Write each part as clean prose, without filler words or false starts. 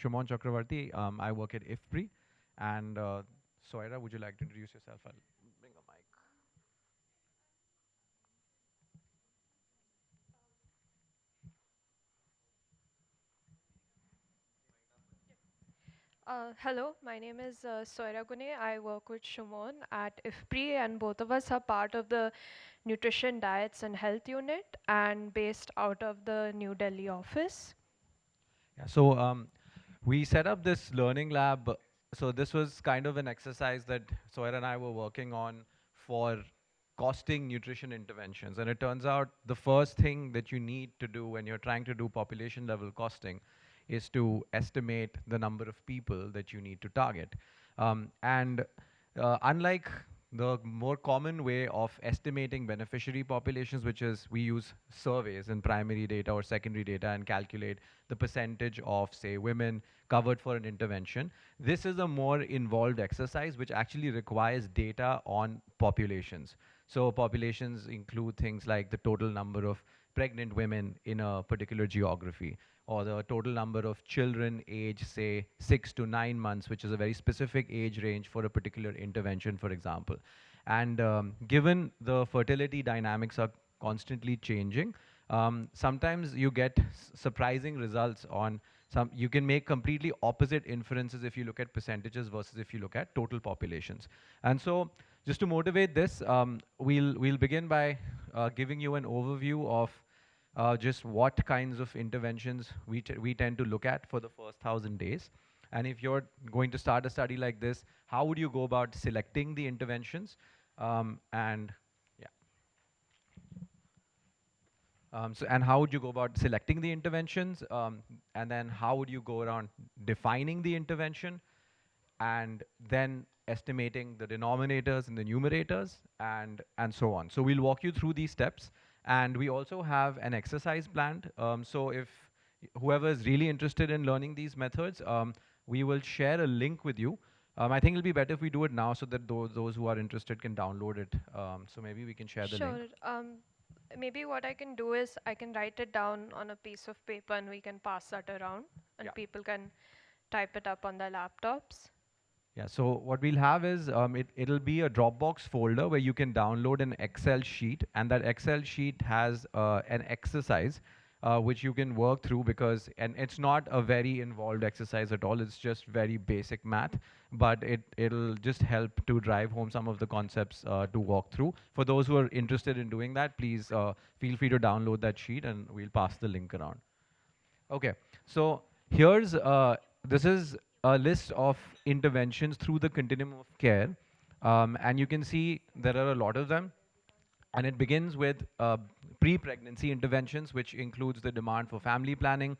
Shumon Chakravarti. I work at IFPRI. And Soira, would you like to introduce yourself? I'll bring a mic. Hello, my name is Soira Gune. I work with Shumon at IFPRI, and both of us are part of the Nutrition, Diets, and Health Unit and based out of the New Delhi office. Yeah, so we set up this learning lab. So this was kind of an exercise that Soira and I were working on for costing nutrition interventions. And it turns out the first thing that you need to do when you're trying to do population level costing is to estimate the number of people that you need to target. And unlike the more common way of estimating beneficiary populations, which is we use surveys and primary data or secondary data and calculate the percentage of, say, women covered for an intervention. This is a more involved exercise which actually requires data on populations. So populations include things like the total number of pregnant women in a particular geography, or the total number of children aged, say, 6 to 9 months, which is a very specific age range for a particular intervention, for example. And given the fertility dynamics are constantly changing, sometimes you get surprising results on some. You can make completely opposite inferences if you look at percentages versus if you look at total populations. And so, just to motivate this, we'll begin by giving you an overview of just what kinds of interventions we tend to look at for the first 1,000 days. And if you're going to start a study like this, how would you go about selecting the interventions? And yeah. And how would you go about selecting the interventions? And then how would you go around defining the intervention? And then estimating the denominators and the numerators, and so on. So we'll walk you through these steps. And we also have an exercise planned. So if whoever is really interested in learning these methods, we will share a link with you. I think it'll be better if we do it now so that those who are interested can download it. So maybe we can share the link. Sure. Maybe what I can do is I can write it down on a piece of paper and we can pass that around Yeah. and people can type it up on their laptops. Yeah, so what we'll have is it'll be a Dropbox folder where you can download an Excel sheet, and that Excel sheet has an exercise which you can work through and it's not a very involved exercise at all. It's just very basic math, but it'll just help to drive home some of the concepts to walk through. For those who are interested in doing that, please feel free to download that sheet, and we'll pass the link around. Okay, so here's this is a list of interventions through the continuum of care, and you can see there are a lot of them, and it begins with pre-pregnancy interventions, which includes the demand for family planning,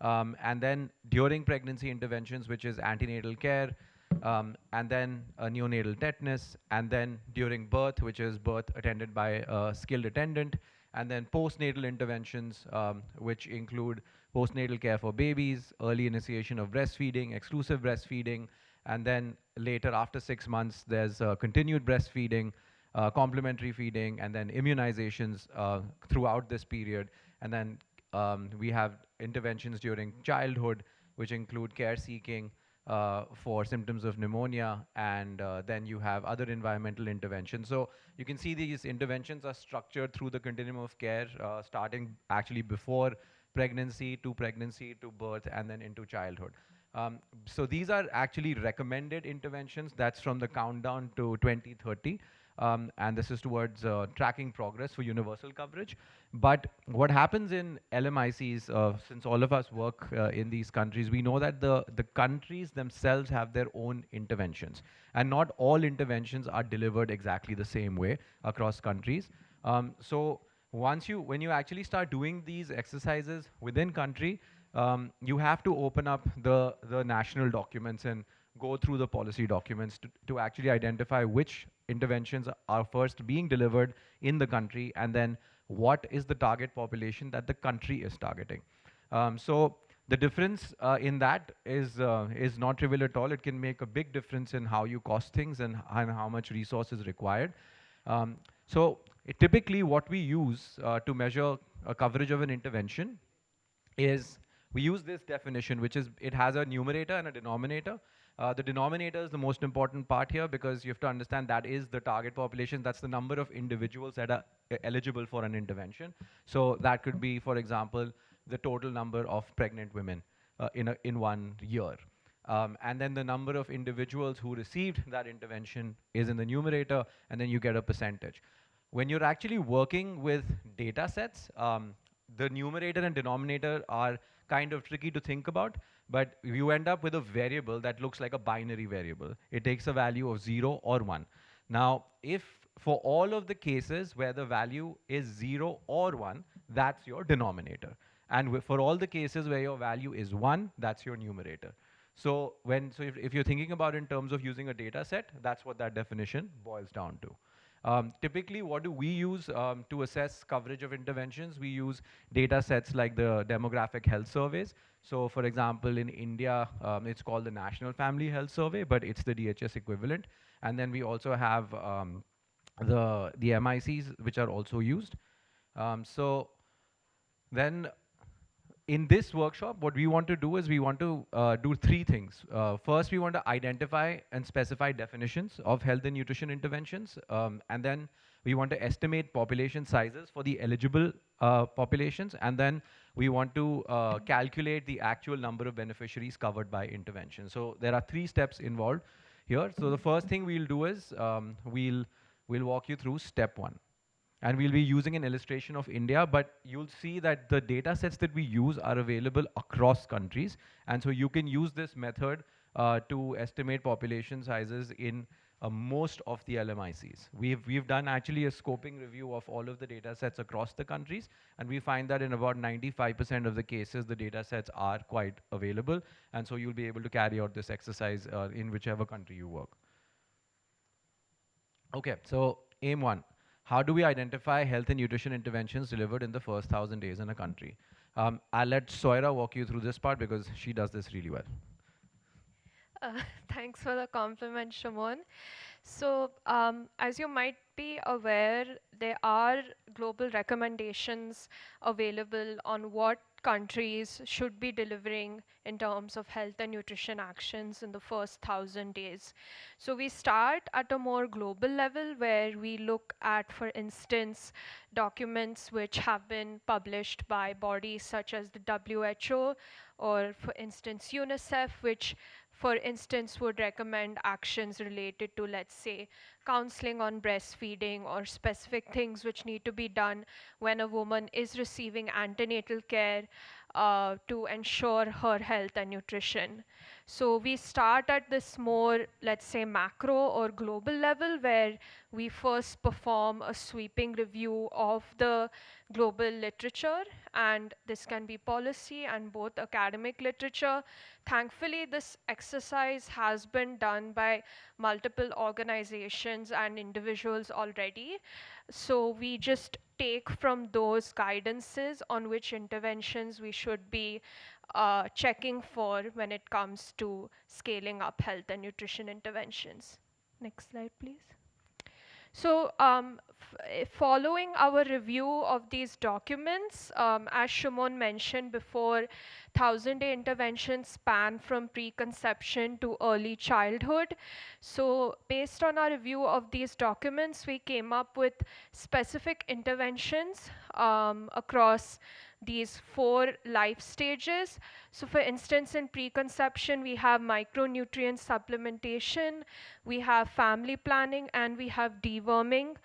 and then during pregnancy interventions, which is antenatal care, and then neonatal tetanus, and then during birth, which is birth attended by a skilled attendant, and then postnatal interventions, which include postnatal care for babies, early initiation of breastfeeding, exclusive breastfeeding, and then later after 6 months, there's continued breastfeeding, complementary feeding, and then immunizations throughout this period. And then we have interventions during childhood, which include care seeking for symptoms of pneumonia, and then you have other environmental interventions. So you can see these interventions are structured through the continuum of care, starting actually before pregnancy to birth, and then into childhood. So these are actually recommended interventions. That's from the countdown to 2030. And this is towards tracking progress for universal coverage. But what happens in LMICs, since all of us work in these countries, we know that the countries themselves have their own interventions. And not all interventions are delivered exactly the same way across countries. So when you actually start doing these exercises within country, you have to open up the national documents and go through the policy documents to actually identify which interventions are first being delivered in the country, and then what is the target population that the country is targeting. So the difference in that is not trivial at all. It can make a big difference in how you cost things and how much resource is required. So typically what we use to measure a coverage of an intervention is We use this definition, which is it has a numerator and a denominator. The denominator is the most important part here because you have to understand that is the target population. That's the number of individuals that are eligible for an intervention. So that could be, for example, the total number of pregnant women in 1 year. And then the number of individuals who received that intervention is in the numerator, and then you get a percentage. When you're actually working with data sets, the numerator and denominator are kind of tricky to think about, but you end up with a variable that looks like a binary variable. It takes a value of 0 or 1. Now, if for all of the cases where the value is 0 or 1, that's your denominator. And for all the cases where your value is 1, that's your numerator. So if you're thinking about in terms of using a data set, that's what that definition boils down to. Typically, what do we use to assess coverage of interventions? We use data sets like the demographic health surveys. So for example, in India, it's called the National Family Health Survey, but it's the DHS equivalent. And then we also have the MICs, which are also used. So then in this workshop, what we want to do is we want to do three things. First, we want to identify and specify definitions of health and nutrition interventions. And then we want to estimate population sizes for the eligible populations. And then we want to calculate the actual number of beneficiaries covered by intervention. So there are 3 steps involved here. So the first thing we'll do is we'll walk you through step 1. And we'll be using an illustration of India, but you'll see that the data sets that we use are available across countries. And so you can use this method to estimate population sizes in most of the LMICs. We've done actually a scoping review of all of the data sets across the countries, and we find that in about 95% of the cases, the data sets are quite available. And so you'll be able to carry out this exercise in whichever country you work. Okay, so aim 1. How do we identify health and nutrition interventions delivered in the first 1,000 days in a country? I'll let Soira walk you through this part because she does this really well. Thanks for the compliment, Shimon. So, as you might be aware, there are global recommendations available on what countries should be delivering in terms of health and nutrition actions in the first 1,000 days. So we start at a more global level where we look at, for instance, documents which have been published by bodies such as the WHO or, for instance, UNICEF, which for instance, would recommend actions related to, let's say, counseling on breastfeeding or specific things which need to be done when a woman is receiving antenatal care to ensure her health and nutrition. So we start at this more, let's say, macro or global level where we first perform a sweeping review of the global literature, and this can be policy and both academic literature. Thankfully, this exercise has been done by multiple organizations and individuals already. So we just take from those guidances on which interventions we should be checking for when it comes to scaling up health and nutrition interventions. Next slide, please. So following our review of these documents, as Shimon mentioned before, 1,000-day interventions span from preconception to early childhood. So based on our review of these documents, we came up with specific interventions across these 4 life stages. So for instance, in preconception, we have micronutrient supplementation, we have family planning, and we have deworming.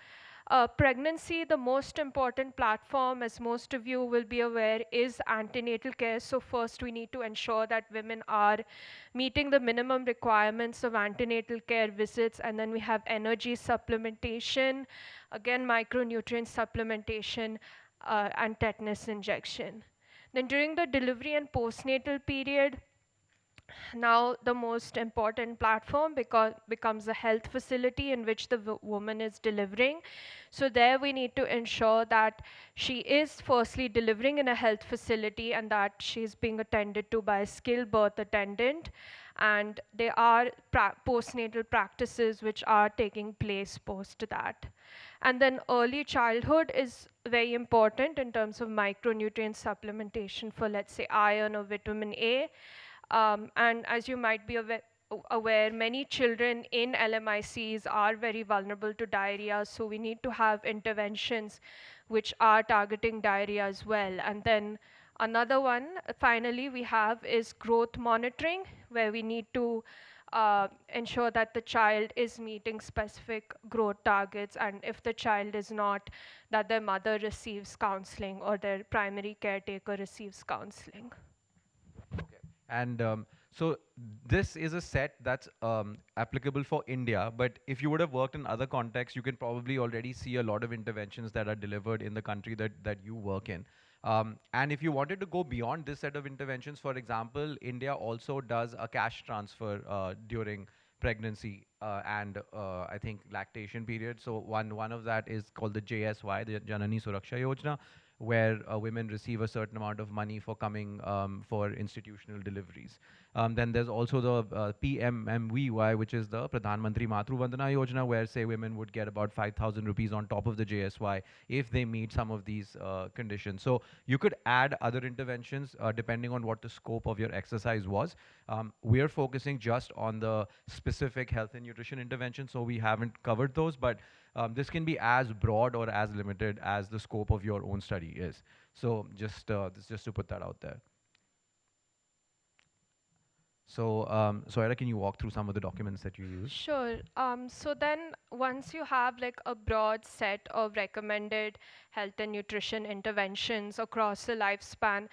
Pregnancy, the most important platform, as most of you will be aware, is antenatal care. So first we need to ensure that women are meeting the minimum requirements of antenatal care visits, and then we have energy supplementation, again micronutrient supplementation, and tetanus injection. Then during the delivery and postnatal period, now the most important platform becomes a health facility in which the woman is delivering. So there we need to ensure that she is firstly delivering in a health facility and that she is being attended to by a skilled birth attendant. And there are postnatal practices which are taking place post that. And then early childhood is very important in terms of micronutrient supplementation for, let's say, iron or vitamin A. And as you might be aware, many children in LMICs are very vulnerable to diarrhea, so we need to have interventions which are targeting diarrhea as well. And then another one, finally, we have is growth monitoring, where we need to ensure that the child is meeting specific growth targets, and if the child is not, that their mother receives counseling or their primary caretaker receives counseling. Okay. And so this is a set that's applicable for India, but if you would have worked in other contexts, you can probably already see a lot of interventions that are delivered in the country that you work in. And if you wanted to go beyond this set of interventions, for example, India also does a cash transfer during pregnancy and I think lactation period. So one of that is called the JSY, the Janani Suraksha Yojana, where women receive a certain amount of money for coming for institutional deliveries. Then there's also the PMMVY, which is the Pradhan Mantri Matru Vandana Yojana, where say women would get about 5,000 rupees on top of the JSY if they meet some of these conditions. So you could add other interventions depending on what the scope of your exercise was. We're focusing just on the specific health and nutrition intervention, so we haven't covered those, but this can be as broad or as limited as the scope of your own study is. So just to put that out there. So, Soira, can you walk through some of the documents that you used? Sure. So then once you have like a broad set of recommended health and nutrition interventions across the lifespan,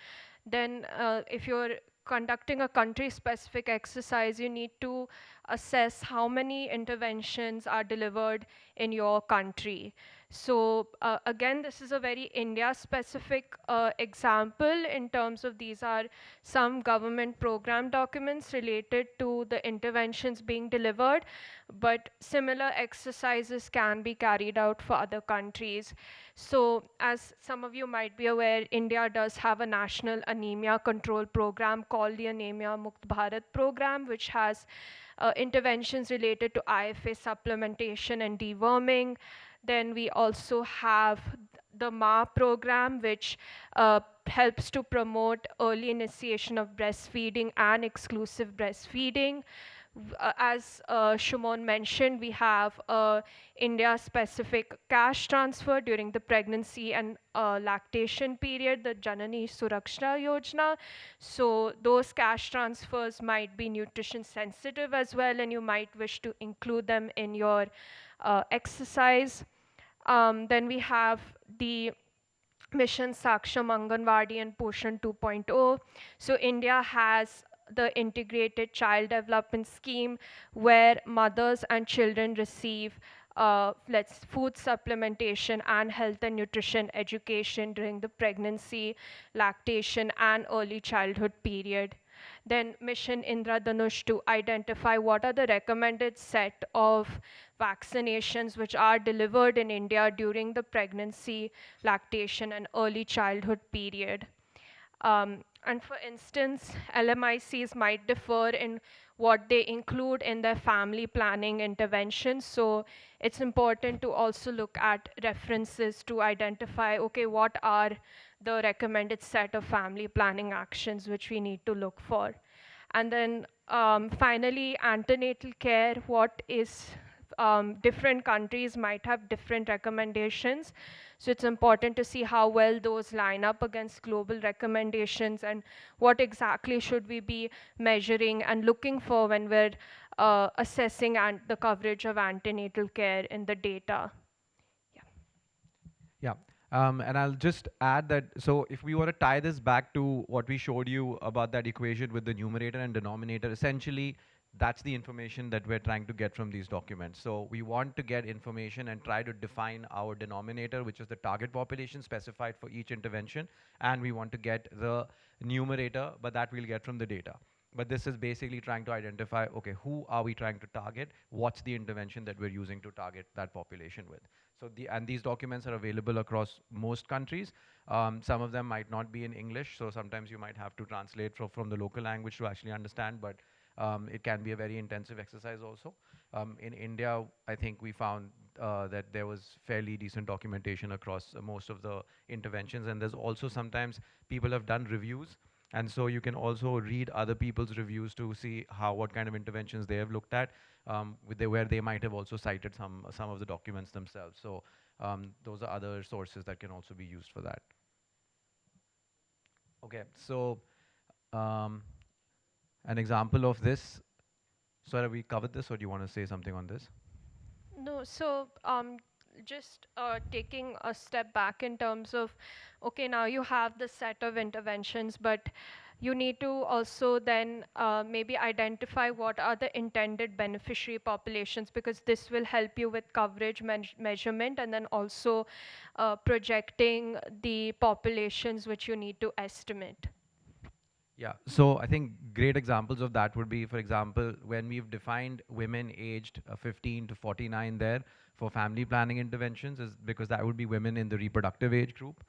then if you're conducting a country specific exercise, you need to assess how many interventions are delivered in your country. So again, this is a very India specific example in terms of these are some government program documents related to the interventions being delivered, but similar exercises can be carried out for other countries. So as some of you might be aware, India does have a national anemia control program called the Anemia Mukt Bharat program, which has interventions related to IFA supplementation and deworming. Then we also have the MA program, which helps to promote early initiation of breastfeeding and exclusive breastfeeding. As Shumon mentioned, we have a India-specific cash transfer during the pregnancy and lactation period, the Janani Suraksha Yojana. So those cash transfers might be nutrition sensitive as well, and you might wish to include them in your exercise. Then we have the Mission Saksham Anganwadi and Poshan 2.0. So India has the integrated child development scheme where mothers and children receive food supplementation and health and nutrition education during the pregnancy, lactation, and early childhood period. Then Mission Indradhanush to identify what are the recommended set of vaccinations which are delivered in India during the pregnancy, lactation, and early childhood period. And for instance, LMICs might differ in what they include in their family planning interventions. So it's important to also look at references to identify, okay, what are the recommended set of family planning actions which we need to look for. And then finally, antenatal care, what is different countries might have different recommendations. So it's important to see how well those line up against global recommendations and what exactly should we be measuring and looking for when we're assessing the coverage of antenatal care in the data. Yeah. Yeah. And I'll just add that, so if we were to tie this back to what we showed you about that equation with the numerator and denominator, essentially that's the information that we're trying to get from these documents. So we want to get information and try to define our denominator, which is the target population specified for each intervention. And we want to get the numerator, but that we'll get from the data. But this is basically trying to identify, okay, who are we trying to target? What's the intervention that we're using to target that population with? So and these documents are available across most countries. Some of them might not be in English, so sometimes you might have to translate from the local language to actually understand, but it can be a very intensive exercise also. In India, I think we found that there was fairly decent documentation across most of the interventions. And there's also sometimes people have done reviews, and so you can also read other people's reviews to see what kind of interventions they have looked at, where they might have also cited some of the documents themselves. So those are other sources that can also be used for that. Okay, so um, an example of this. So have we covered this, or do you want to say something on this? No, so just taking a step back in terms of, okay, now you have the set of interventions, but you need to also then maybe identify what are the intended beneficiary populations, because this will help you with coverage measurement, and then also projecting the populations which you need to estimate. Yeah, so I think great examples of that would be, for example, when we've defined women aged 15 to 49 there for family planning interventions, is because that would be women in the reproductive age group.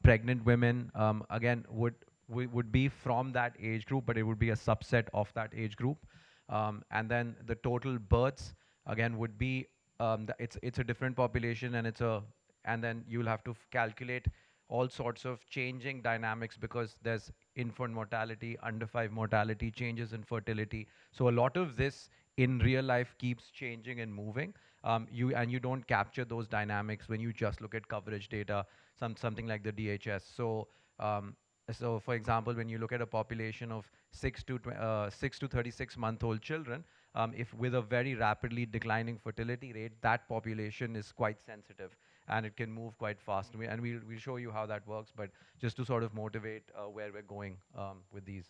Pregnant women, again, would be from that age group, but it would be a subset of that age group. And then the total births, again, would be, it's a different population, and then you'll have to calculate all sorts of changing dynamics, because there's infant mortality, under 5 mortality, changes in fertility. So a lot of this in real life keeps changing and moving. You don't capture those dynamics when you just look at coverage data, something like the DHS. So for example, when you look at a population of 6 to 36-month-old children, if with a very rapidly declining fertility rate, that population is quite sensitive and it can move quite fast. And we'll show you how that works, but just to sort of motivate where we're going with these.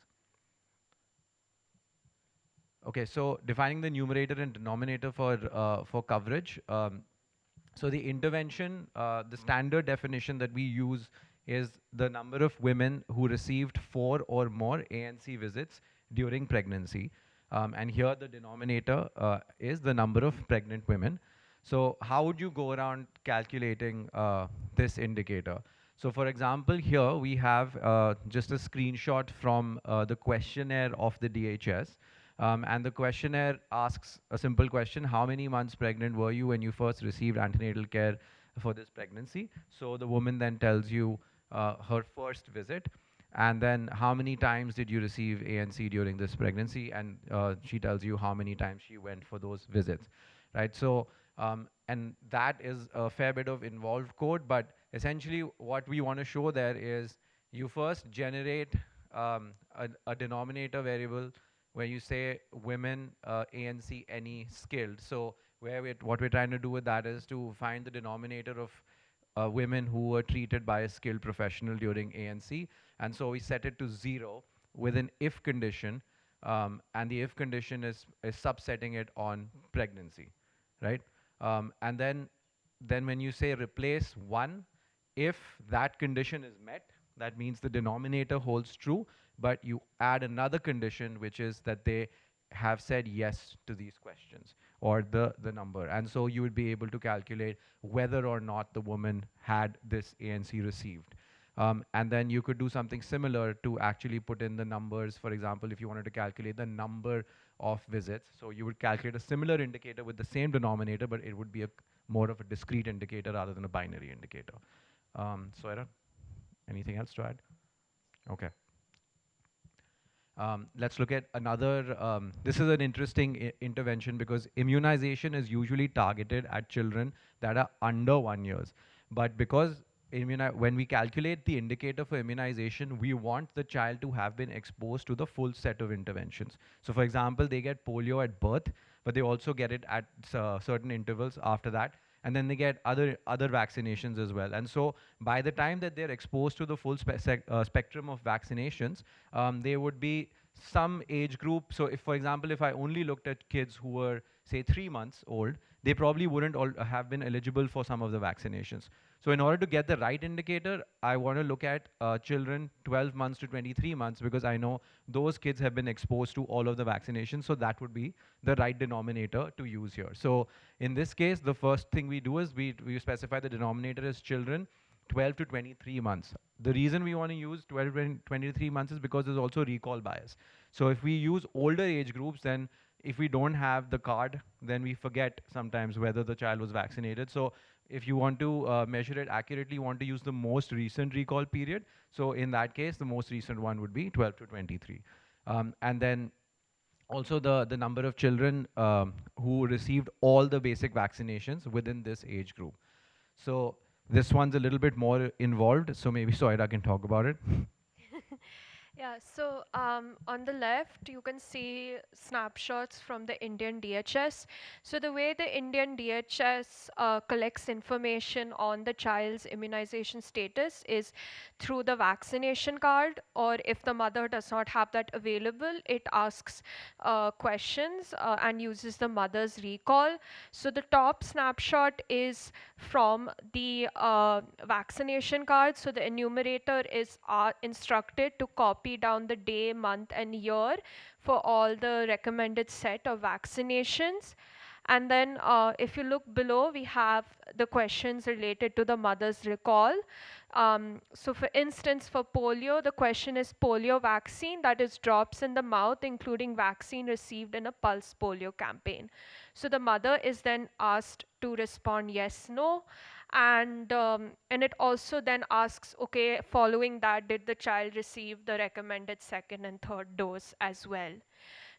Okay, so defining the numerator and denominator for coverage. So the intervention, the standard definition that we use is the number of women who received 4 or more ANC visits during pregnancy. And here the denominator is the number of pregnant women. So how would you go around calculating this indicator? So for example, here we have just a screenshot from the questionnaire of the DHS. And the questionnaire asks a simple question: how many months pregnant were you when you first received antenatal care for this pregnancy? So the woman then tells you her first visit, and then how many times did you receive ANC during this pregnancy, and she tells you how many times she went for those visits, right? So and that is a fair bit of involved code, but essentially what we want to show there is you first generate a denominator variable where you say women ANC any skilled. So what we're trying to do with that is to find the denominator of women who were treated by a skilled professional during ANC. And so we set it to 0 with an if condition, and the if condition is subsetting it on pregnancy, right? And then when you say replace 1, if that condition is met, that means the denominator holds true, but you add another condition, which is that they have said yes to these questions, or the number. And so you would be able to calculate whether or not the woman had this ANC received. And then you could do something similar to actually put in the numbers. For example, if you wanted to calculate the number of visits, so you would calculate a similar indicator with the same denominator, but it would be more of a discrete indicator rather than a binary indicator. Soira, anything else to add? Okay. Let's look at another. This is an interesting intervention because immunization is usually targeted at children that are under 1 year. But because when we calculate the indicator for immunization, we want the child to have been exposed to the full set of interventions. So for example, they get polio at birth, but they also get it at certain intervals after that. And then they get other vaccinations as well. And so by the time that they're exposed to the full spectrum of vaccinations, there would be some age group. So if, for example, if I only looked at kids who were, say, 3 months old, they probably wouldn't have been eligible for some of the vaccinations. So in order to get the right indicator, I want to look at children 12 months to 23 months, because I know those kids have been exposed to all of the vaccinations. So that would be the right denominator to use here. So in this case, the first thing we do is we specify the denominator as children 12 to 23 months. The reason we want to use 12 to 23 months is because there's also recall bias. So if we use older age groups, then if we don't have the card, then we forget sometimes whether the child was vaccinated. So if you want to measure it accurately, you want to use the most recent recall period. So in that case, the most recent one would be 12 to 23. And then also the number of children who received all the basic vaccinations within this age group. So this one's a little bit more involved, so maybe Soida can talk about it. Yeah, so on the left, you can see snapshots from the Indian DHS. So the way the Indian DHS collects information on the child's immunization status is through the vaccination card, or if the mother does not have that available, it asks questions and uses the mother's recall. So the top snapshot is from the vaccination card. So the enumerator is instructed to copy down the day, month, and year for all the recommended set of vaccinations. And then if you look below, we have the questions related to the mother's recall. So for instance, for polio, the question is polio vaccine, that is drops in the mouth, including vaccine received in a pulse polio campaign. So the mother is then asked to respond yes, no. And it also then asks, okay, following that, did the child receive the recommended second and third dose as well?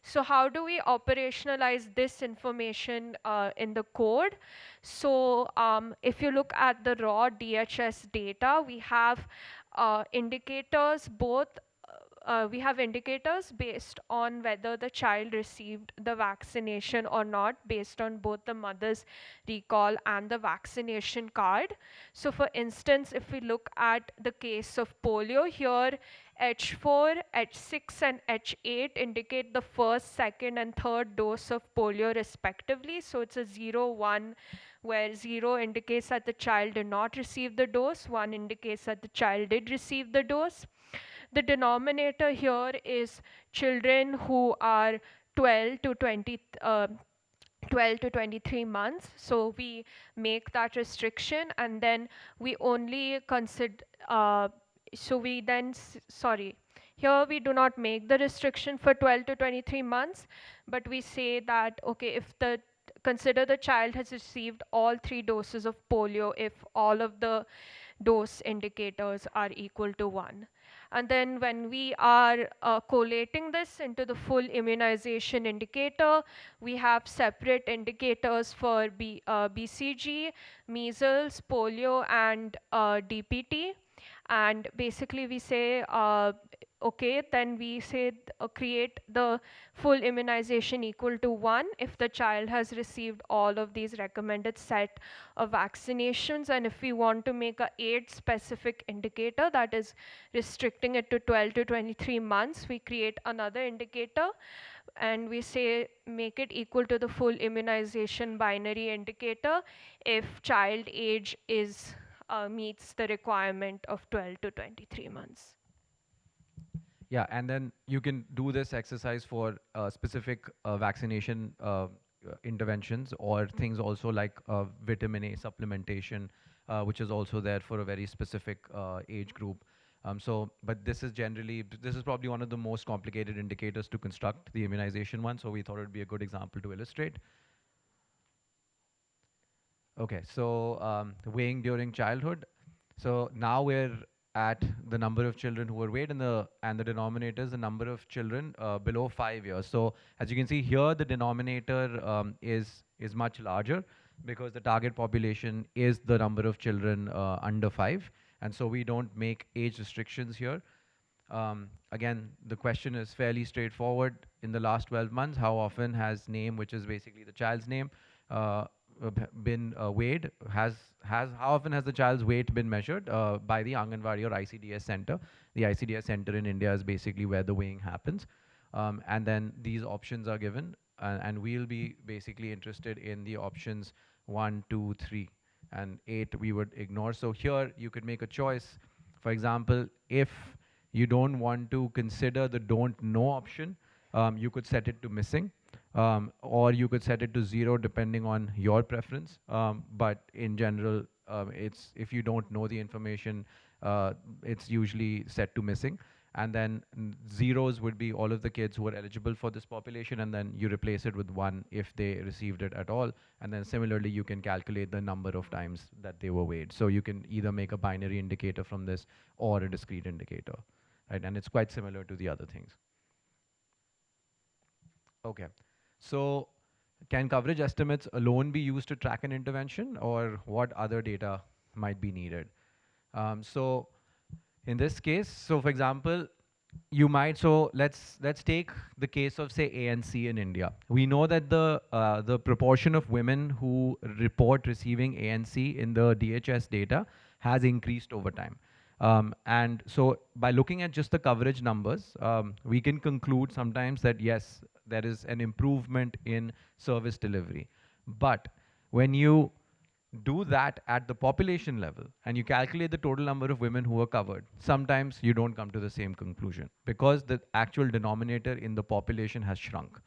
So how do we operationalize this information in the code? So if you look at the raw DHS data, we have indicators both we have indicators based on whether the child received the vaccination or not, based on both the mother's recall and the vaccination card. So for instance, if we look at the case of polio here, H4, H6 and H8 indicate the first, second and third dose of polio respectively. So it's a 0, 1, where 0 indicates that the child did not receive the dose, 1 indicates that the child did receive the dose. The denominator here is children who are 12 to 20, 12 to 23 months. So we make that restriction, and then we only consider, so we then, sorry, here we do not make the restriction for 12 to 23 months, but we say that, okay, if the, consider the child has received all 3 doses of polio if all of the dose indicators are equal to 1. And then when we are collating this into the full immunization indicator, we have separate indicators for BCG, measles, polio, and DPT. And basically we say, okay, then we say create the full immunization equal to 1 if the child has received all of these recommended set of vaccinations. And if we want to make a age specific indicator, that is restricting it to 12 to 23 months, we create another indicator and we say make it equal to the full immunization binary indicator if child age is meets the requirement of 12 to 23 months. Yeah, and then you can do this exercise for specific vaccination interventions, or things also like vitamin A supplementation, which is also there for a very specific age group. But this is generally, this is probably one of the most complicated indicators to construct, the immunization one, so we thought it would be a good example to illustrate. Okay, so weighing during childhood. So now we're at the number of children who were weighed, and the denominator is the number of children below 5 years. So as you can see here, the denominator is much larger because the target population is the number of children under 5, and so we don't make age restrictions here. Again, the question is fairly straightforward. In the last 12 months, how often has name, which is basically the child's name, been weighed? How often has the child's weight been measured by the Anganwadi or ICDS center? The ICDS center in India is basically where the weighing happens. And then these options are given, and we'll be basically interested in the options 1, 2, 3, and 8 we would ignore. So here you could make a choice. For example, if you don't want to consider the don't know option, you could set it to missing, or you could set it to 0 depending on your preference. But in general, it's, if you don't know the information, it's usually set to missing. and then zeros would be all of the kids who are eligible for this population, and then you replace it with 1 if they received it at all. And then similarly, you can calculate the number of times that they were weighed. So you can either make a binary indicator from this or a discrete indicator, right? And it's quite similar to the other things. Okay. So can coverage estimates alone be used to track an intervention, or what other data might be needed? So in this case, so for example, you might, so let's take the case of say ANC in India. We know that the proportion of women who report receiving ANC in the DHS data has increased over time. And so by looking at just the coverage numbers, we can conclude sometimes that yes, there is an improvement in service delivery. But when you do that at the population level and you calculate the total number of women who are covered, sometimes you don't come to the same conclusion because the actual denominator in the population has shrunk.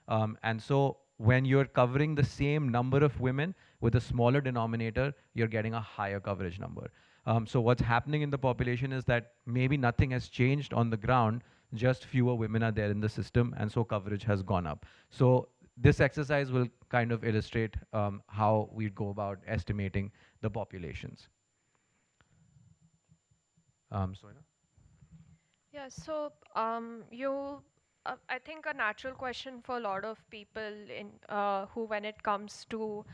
And so when you're covering the same number of women with a smaller denominator, you're getting a higher coverage number. So what's happening in the population is that maybe nothing has changed on the ground, just fewer women are there in the system, and so coverage has gone up. So this exercise will kind of illustrate how we go about estimating the populations. Soina? Yeah, so I think a natural question for a lot of people who, when it comes to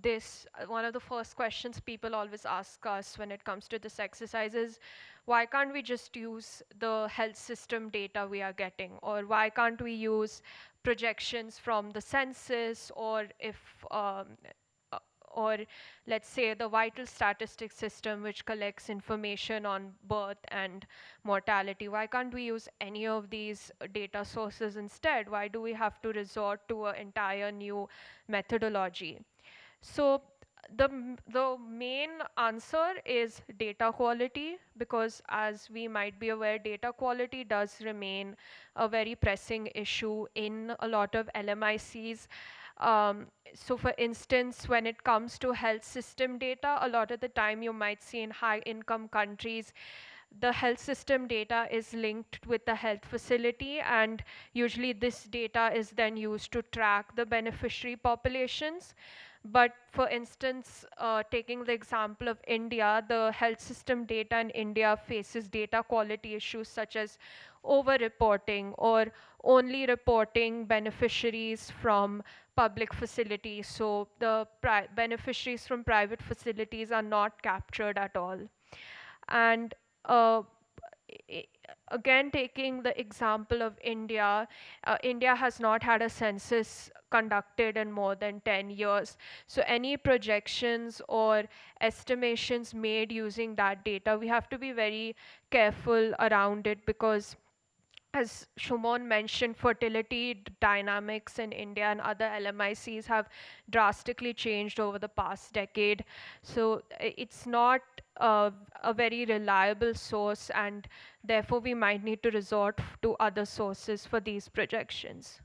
this, one of the first questions people always ask us when it comes to this exercise is, why can't we just use the health system data we are getting, or why can't we use projections from the census, or if uh, or let's say the vital statistics system which collects information on birth and mortality. Why can't we use any of these data sources instead? Why do we have to resort to an entire new methodology? So the main answer is data quality, because as we might be aware, data quality does remain a very pressing issue in a lot of LMICs. So for instance, when it comes to health system data, a lot of the time you might see in high income countries, the health system data is linked with the health facility, and usually this data is then used to track the beneficiary populations. But for instance, taking the example of India, the health system data in India faces data quality issues such as over-reporting or only reporting beneficiaries from public facilities. So the beneficiaries from private facilities are not captured at all. And uh, again, taking the example of India, India has not had a census conducted in more than 10 years. So any projections or estimations made using that data, we have to be very careful around it, because as Shumon mentioned, fertility dynamics in India and other LMICs have drastically changed over the past decade. So it's not a very reliable source, and therefore we might need to resort to other sources for these projections.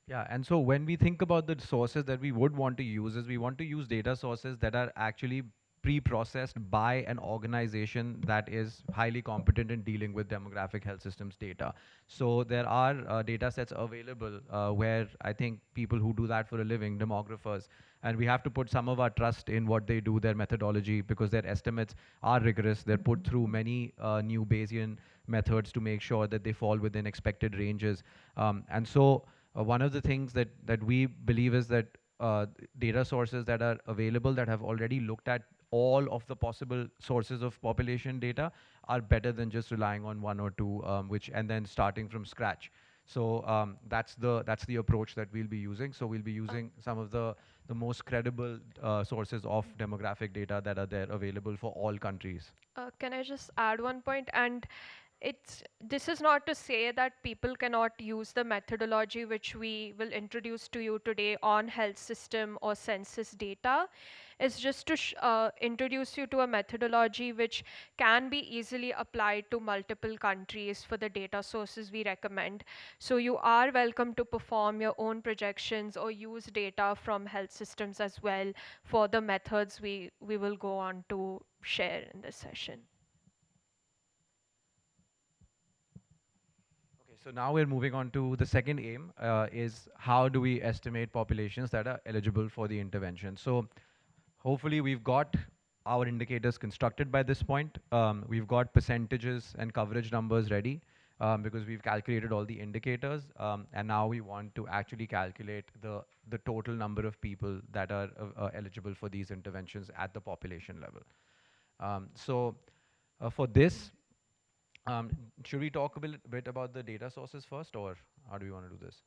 Yeah, and so when we think about the sources that we would want to use, is we want to use data sources that are actually pre-processed by an organization that is highly competent in dealing with demographic health systems data. So there are data sets available where I think people who do that for a living, demographers, and we have to put some of our trust in what they do, their methodology, because their estimates are rigorous. They're put through many new Bayesian methods to make sure that they fall within expected ranges. And so one of the things that we believe is that data sources that are available that have already looked at all of the possible sources of population data are better than just relying on one or two, which and then starting from scratch. So that's the approach that we'll be using. So we'll be using some of the most credible sources of demographic data that are there available for all countries. Can I just add one point? And this is not to say that people cannot use the methodology which we will introduce to you today on health system or census data. It's just to introduce you to a methodology which can be easily applied to multiple countries for the data sources we recommend. So you are welcome to perform your own projections or use data from health systems as well for the methods we will go on to share in this session. So now we're moving on to the second aim, is how do we estimate populations that are eligible for the intervention. So hopefully we've got our indicators constructed by this point. We've got percentages and coverage numbers ready because we've calculated all the indicators, and now we want to actually calculate the total number of people that are eligible for these interventions at the population level. For this, um, should we talk a bit about the data sources first, or how do we want to do this?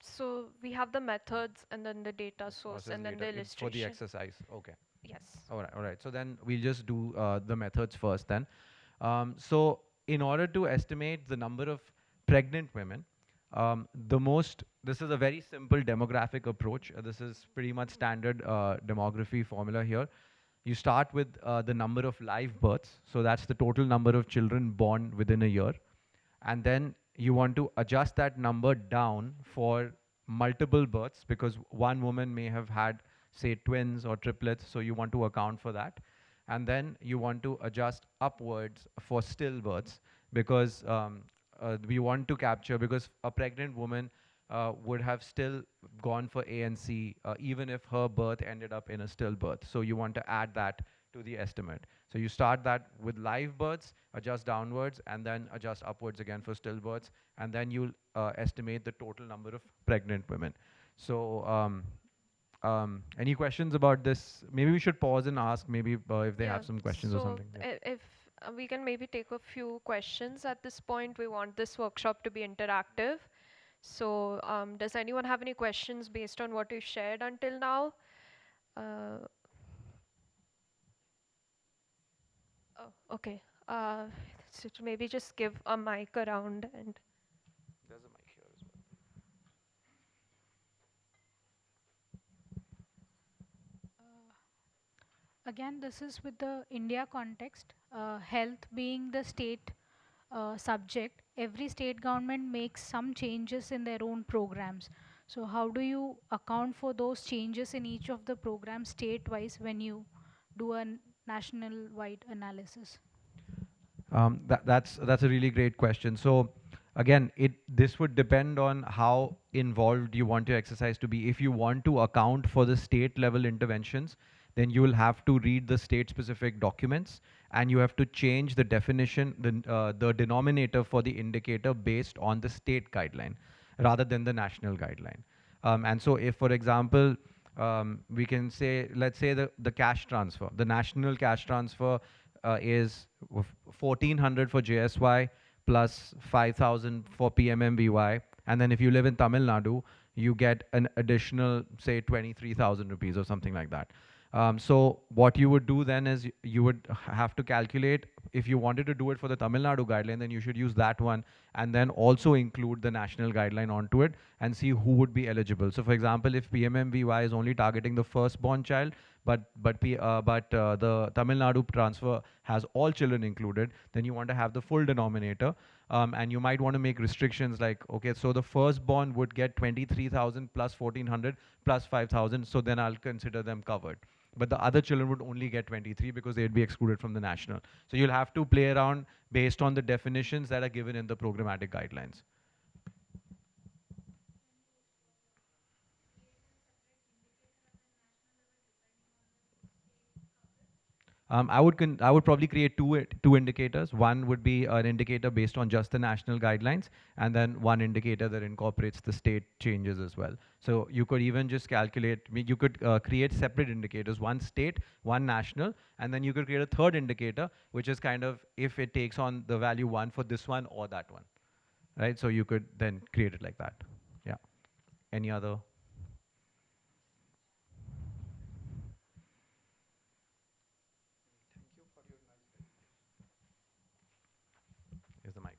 So we have the methods and then the data source Sources and then the later for the illustration. exercise. Okay. Yes. All right. So then we'll just do the methods first then. So in order to estimate the number of pregnant women, this is a very simple demographic approach. This is pretty much standard demography formula here. You start with the number of live births. So that's the total number of children born within a year. And then you want to adjust that number down for multiple births because one woman may have had, say, twins or triplets, so you want to account for that. And then you want to adjust upwards for stillbirths because we want to capture, because a pregnant woman would have still gone for ANC even if her birth ended up in a stillbirth. So you want to add that to the estimate. So you start that with live births, adjust downwards, and then adjust upwards again for stillbirths, and then you'll estimate the total number of pregnant women. So any questions about this? Maybe we should pause and ask maybe if they have some questions or So something. Yeah. if we can maybe take a few questions at this point. We want this workshop to be interactive. So does anyone have any questions based on what we've shared until now? Uh, oh, okay. So to maybe just give a mic around and There's a mic here as well. Again, this is with the India context, health being the state subject. Every state government makes some changes in their own programs. So how do you account for those changes in each of the programs state-wise when you do a national-wide analysis? That's a really great question. So again, this would depend on how involved you want your exercise to be. If you want to account for the state level interventions, then you will have to read the state specific documents, and you have to change the definition, the denominator for the indicator based on the state guideline rather than the national guideline. And so if, for example, we can say, let's say the cash transfer, the national cash transfer is 1400 for JSY plus 5000 for PMMVY. And then if you live in Tamil Nadu, you get an additional, say, 23,000 rupees or something like that. So what you would do then is you would have to calculate, if you wanted to do it for the Tamil Nadu guideline, then you should use that one and then also include the national guideline onto it and see who would be eligible. So for example, if PMMVY is only targeting the firstborn child, but the Tamil Nadu transfer has all children included, then you want to have the full denominator. And you might want to make restrictions like, okay, so the firstborn would get 23,000 plus 1400 plus 5,000, so then I'll consider them covered. But the other children would only get 23 because they'd be excluded from the national. So you'll have to play around based on the definitions that are given in the programmatic guidelines. I would probably create two indicators. One would be an indicator based on just the national guidelines, and then one indicator that incorporates the state changes as well. So you could even just calculate. You could create separate indicators: one state, one national, and then you could create a third indicator, which is kind of if it takes on the value 1 for this one or that one, right? So you could then create it like that. Yeah. Any other? Is the mic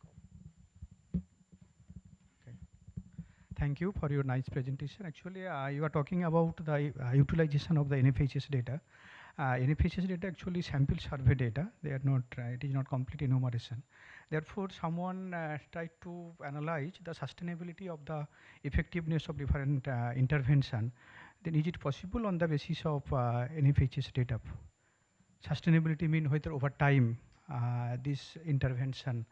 on? Okay. Thank you for your nice presentation. Actually, you are talking about the utilization of the NFHS data. NFHS data actually sample survey data. They are not, it is not complete enumeration. Therefore, someone tried to analyze the sustainability of the effectiveness of different intervention. Then is it possible on the basis of NFHS data? Sustainability mean whether over time this intervention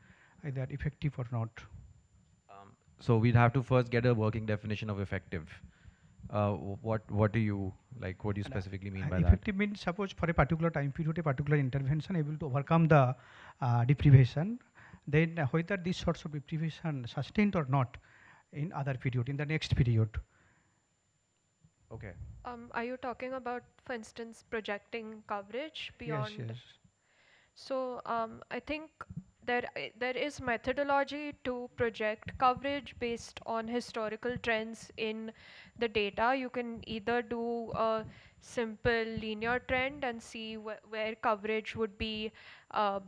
either effective or not. So we'd have to first get a working definition of effective. What do you like? What do you specifically mean by that? Effective means suppose for a particular time period, a particular intervention able to overcome the deprivation, then whether these sorts of deprivation sustained or not in other period, in the next period. Okay. Are you talking about, for instance, projecting coverage beyond? Yes, yes. So I think there is methodology to project coverage based on historical trends in the data. You can either do a simple linear trend and see where coverage would be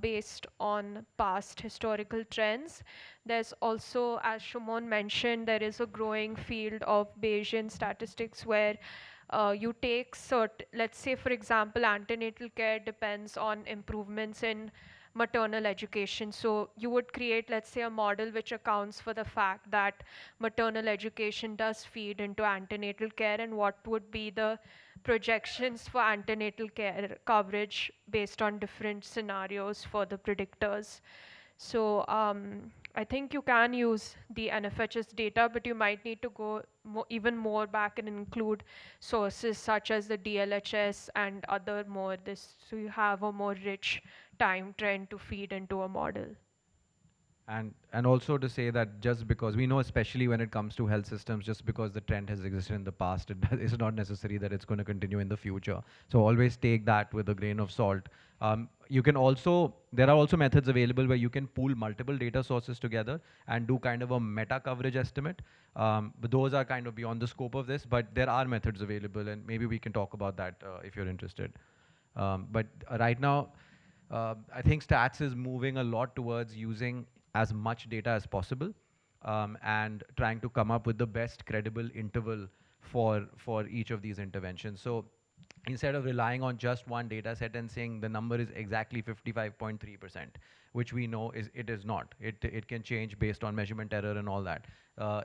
based on past historical trends. There's also, as Shumon mentioned, there is a growing field of Bayesian statistics where you take let's say for example, antenatal care depends on improvements in maternal education. So you would create, let's say, a model which accounts for the fact that maternal education does feed into antenatal care, and what would be the projections for antenatal care coverage based on different scenarios for the predictors. So I think you can use the NFHS data, but you might need to go even more back and include sources such as the DLHS and other more this, so you have a more rich time trend to feed into a model. And also to say that just because we know, especially when it comes to health systems, just because the trend has existed in the past, it's not necessary that it's going to continue in the future. So always take that with a grain of salt. There are also methods available where you can pool multiple data sources together and do kind of a meta coverage estimate. But those are kind of beyond the scope of this, but there are methods available, and maybe we can talk about that if you're interested. But right now, I think stats is moving a lot towards using as much data as possible and trying to come up with the best credible interval for each of these interventions. So instead of relying on just one data set and saying the number is exactly 55.3%, which we know it is not. It can change based on measurement error and all that.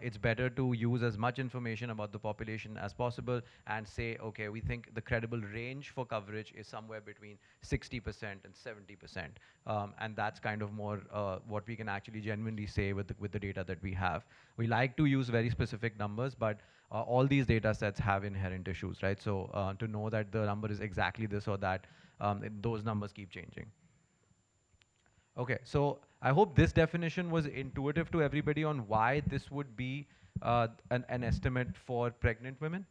It's better to use as much information about the population as possible and say, okay, we think the credible range for coverage is somewhere between 60% and 70%. And that's kind of more what we can actually genuinely say with the data that we have. We like to use very specific numbers, but all these data sets have inherent issues, right? So to know that the number is exactly this or that, those numbers keep changing. Okay, so I hope this definition was intuitive to everybody on why this would be an estimate for pregnant women.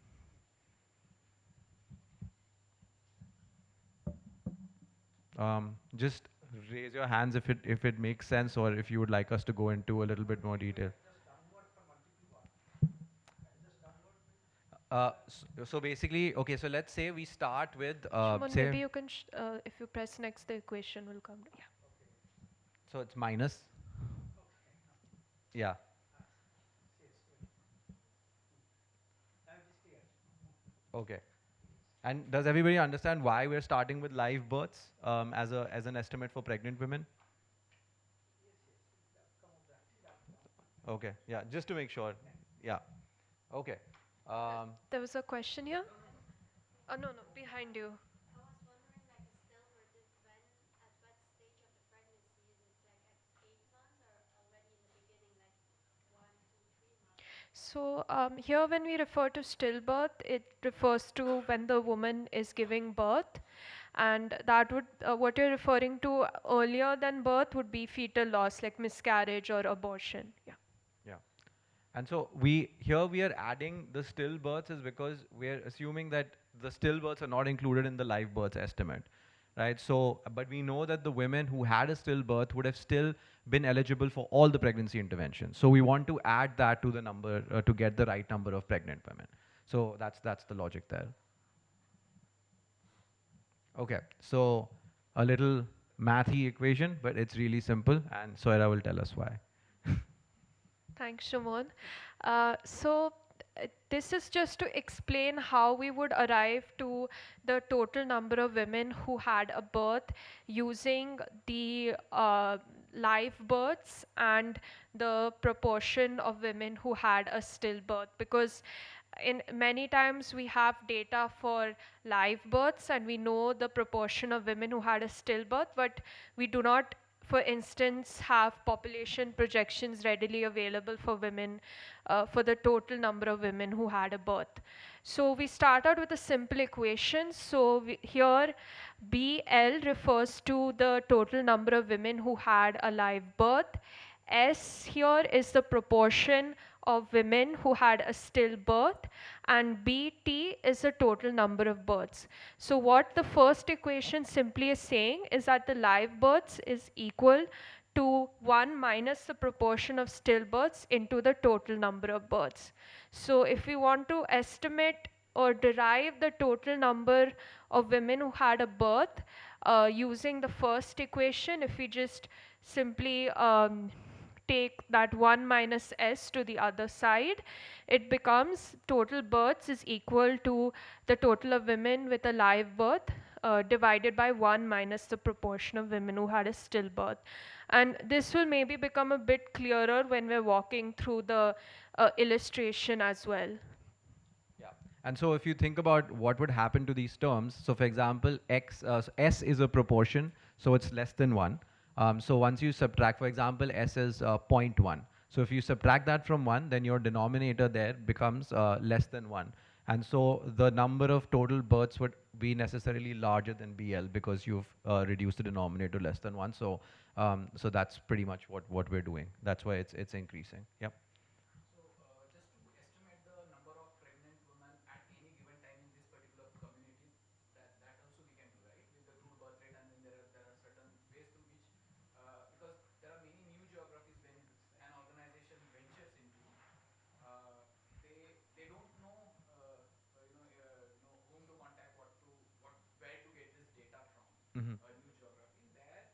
Just raise your hands if it makes sense, or if you would like us to go into a little bit more detail. So basically, okay, so let's say we start with, Shumon, maybe you can, if you press next, the equation will come. Yeah. So it's minus. Yeah. Okay. And does everybody understand why we're starting with live births as an estimate for pregnant women? Okay. Yeah. Just to make sure. Yeah. Okay. There was a question here. Oh no, behind you. So here when we refer to stillbirth, it refers to when the woman is giving birth, and that would, what you're referring to earlier than birth would be fetal loss, like miscarriage or abortion. Yeah. Yeah. And so we are adding the stillbirths is because we're assuming that the stillbirths are not included in the live births estimate, right? So, but we know that the women who had a stillbirth would have still been eligible for all the pregnancy interventions. So we want to add that to the number to get the right number of pregnant women. So that's the logic there. Okay, so a little mathy equation, but it's really simple, and Soira will tell us why. Thanks, Shumon. So this is just to explain how we would arrive to the total number of women who had a birth using the live births and the proportion of women who had a stillbirth, because in many times we have data for live births and we know the proportion of women who had a stillbirth, but we do not for instance, have population projections readily available for women, for the total number of women who had a birth. So we start out with a simple equation. So here BL refers to the total number of women who had a live birth. S here is the proportion of women who had a stillbirth, and BT is the total number of births. So what the first equation simply is saying is that the live births is equal to 1 minus the proportion of stillbirths into the total number of births. So if we want to estimate or derive the total number of women who had a birth using the first equation, if we just simply take that 1 minus s to the other side, it becomes total births is equal to the total of women with a live birth divided by 1 minus the proportion of women who had a stillbirth. And this will maybe become a bit clearer when we're walking through the illustration as well. Yeah. And so if you think about what would happen to these terms, so for example, S is a proportion, so it's less than 1. So once you subtract, for example, S is 0.1. So if you subtract that from 1, then your denominator there becomes less than 1. And so the number of total births would be necessarily larger than BL because you've reduced the denominator to less than 1. So so that's pretty much what we're doing. That's why it's increasing. Yep. So just to estimate the number of pregnant women at any given time in this particular community, that also we can do, right, with the crude birth rate, and then there are certain ways through which, because there are many new geographies when an organization ventures into, they don't know whom to contact, where to get this data from. Mm-hmm. A new geography there,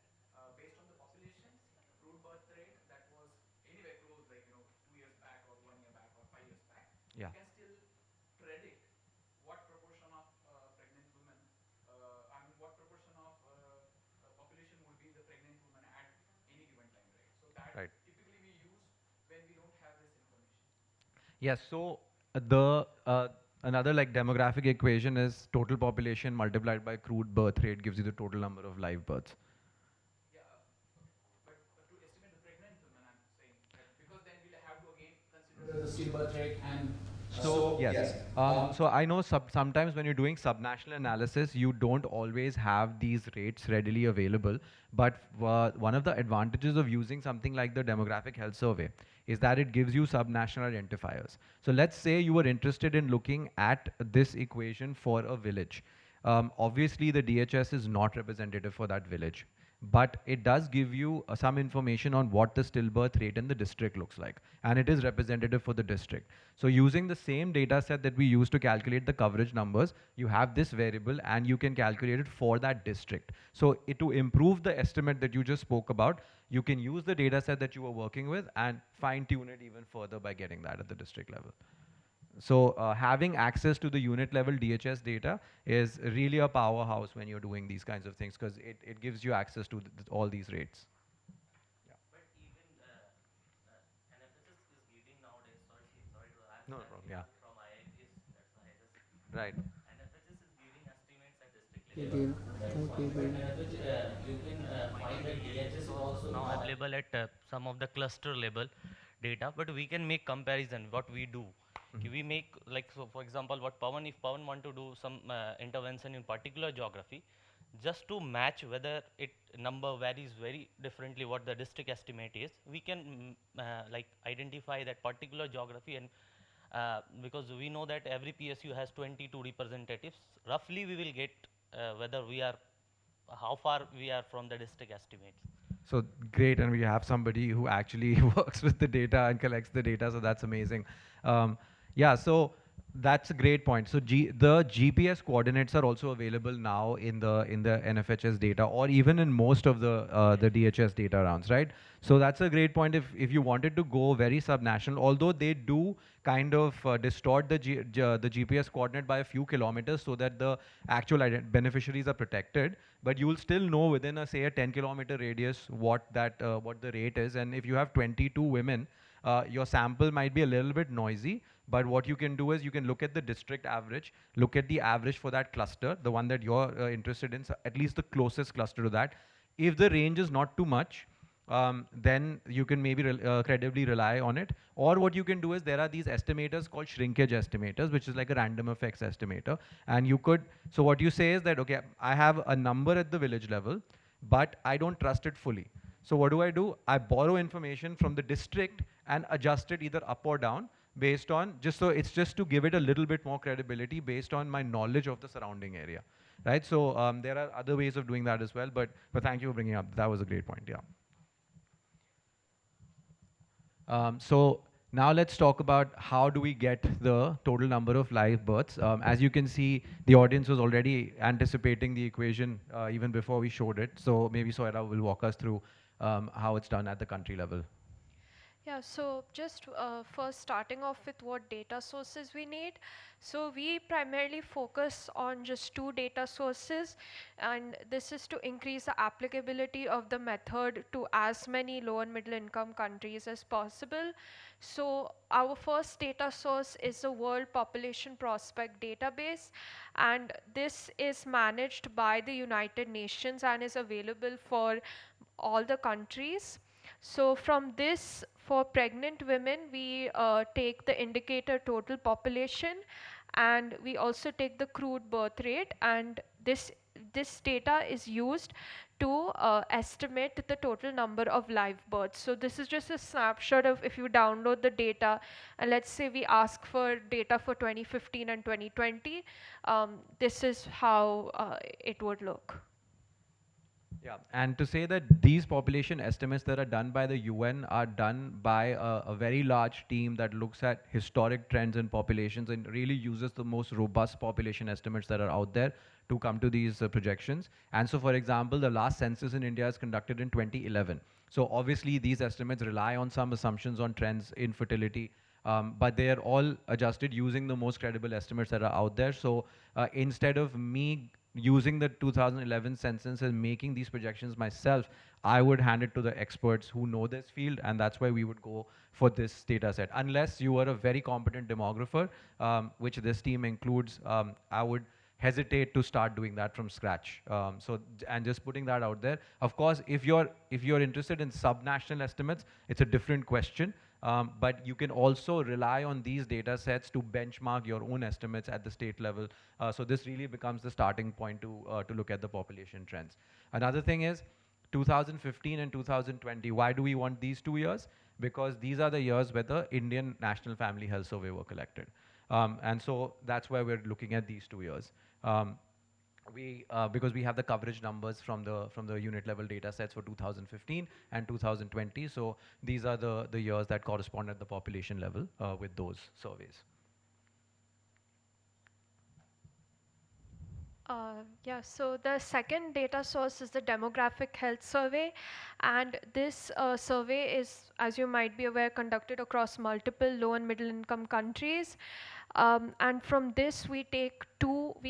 based on the populations, crude birth rate that was anywhere close, like 2 years back or 1 year back or 5 years back, Yeah. you can still predict what proportion of pregnant women, what proportion of population would be the pregnant women at any given time, right? So that Right. typically we use when we don't have this information. Yes. So the another like demographic equation is total population multiplied by crude birth rate gives you the total number of live births. Yeah, okay. But to estimate the pregnant women, I'm saying that because then we'll have to again consider the stillbirth rate and So yes. So I know sometimes when you're doing subnational analysis, you don't always have these rates readily available. But one of the advantages of using something like the demographic health survey is that it gives you subnational identifiers. So let's say you were interested in looking at this equation for a village. Obviously, the DHS is not representative for that village, but it does give you some information on what the stillbirth rate in the district looks like, and it is representative for the district. So using the same data set that we use to calculate the coverage numbers, you have this variable and you can calculate it for that district. So to improve the estimate that you just spoke about, you can use the data set that you were working with and fine tune it even further by getting that at the district level. So having access to the unit level DHS data is really a powerhouse when you're doing these kinds of things because it gives you access to all these rates. But even NFHS is giving nowadays, sorry to add No that problem, we yeah. are from IITs, that's why I just, Right. NFHS is giving estimates at district level. You can find that DHS is also now available at some of the cluster level data, but we can make comparison what we do. We make, like, so for example, what Pawan, if Pawan want to do some intervention in particular geography, just to match whether it number varies very differently what the district estimate is, we can like identify that particular geography, and because we know that every PSU has 22 representatives, roughly we will get whether we are, how far we are from the district estimates. So great, and we have somebody who actually works with the data and collects the data, so that's amazing. Yeah, so that's a great point. So the GPS coordinates are also available now in the NFHS data, or even in most of the DHS data rounds, right? So that's a great point. If you wanted to go very subnational, although they do kind of distort the GPS coordinate by a few kilometers so that the actual beneficiaries are protected, but you will still know within a say a 10-kilometer radius what the rate is. And if you have 22 women, your sample might be a little bit noisy, but what you can do is you can look at the district average, look at the average for that cluster, the one that you're interested in, so at least the closest cluster to that. If the range is not too much, then you can maybe credibly rely on it. Or what you can do is there are these estimators called shrinkage estimators, which is like a random effects estimator. And you could, so what you say is that, okay, I have a number at the village level, but I don't trust it fully. So what do? I borrow information from the district and adjust it either up or down based on, just so it's just to give it a little bit more credibility based on my knowledge of the surrounding area, right? So there are other ways of doing that as well, but thank you for bringing up. That was a great point, yeah. So now let's talk about how do we get the total number of live births. As you can see, the audience was already anticipating the equation even before we showed it. So maybe Soira will walk us through how it's done at the country level. Yeah, so just first starting off with what data sources we need. So we primarily focus on just two data sources, and this is to increase the applicability of the method to as many low and middle income countries as possible. So our first data source is the World Population Prospect Database, and this is managed by the United Nations and is available for all the countries. So from this, for pregnant women, we take the indicator total population, and we also take the crude birth rate, and this data is used to estimate the total number of live births. So this is just a snapshot of if you download the data, and let's say we ask for data for 2015 and 2020, this is how it would look. Yeah, and to say that these population estimates that are done by the UN are done by a very large team that looks at historic trends in populations and really uses the most robust population estimates that are out there to come to these projections. And so, for example, the last census in India is conducted in 2011. So obviously, these estimates rely on some assumptions on trends in fertility, but they are all adjusted using the most credible estimates that are out there. So instead of me using the 2011 census and making these projections myself, I would hand it to the experts who know this field, and that's why we would go for this data set. Unless you are a very competent demographer, which this team includes, I would hesitate to start doing that from scratch. And just putting that out there. Of course, if you're interested in subnational estimates, it's a different question. But you can also rely on these data sets to benchmark your own estimates at the state level. So this really becomes the starting point to look at the population trends. Another thing is 2015 and 2020. Why do we want these 2 years? Because these are the years where the Indian National Family Health Survey were collected. And so that's why we're looking at these 2 years. Because we have the coverage numbers from the unit level data sets for 2015 and 2020. So these are the years that correspond at the population level with those surveys. Yeah, so the second data source is the Demographic Health Survey, and this survey is, as you might be aware, conducted across multiple low and middle income countries. And from this we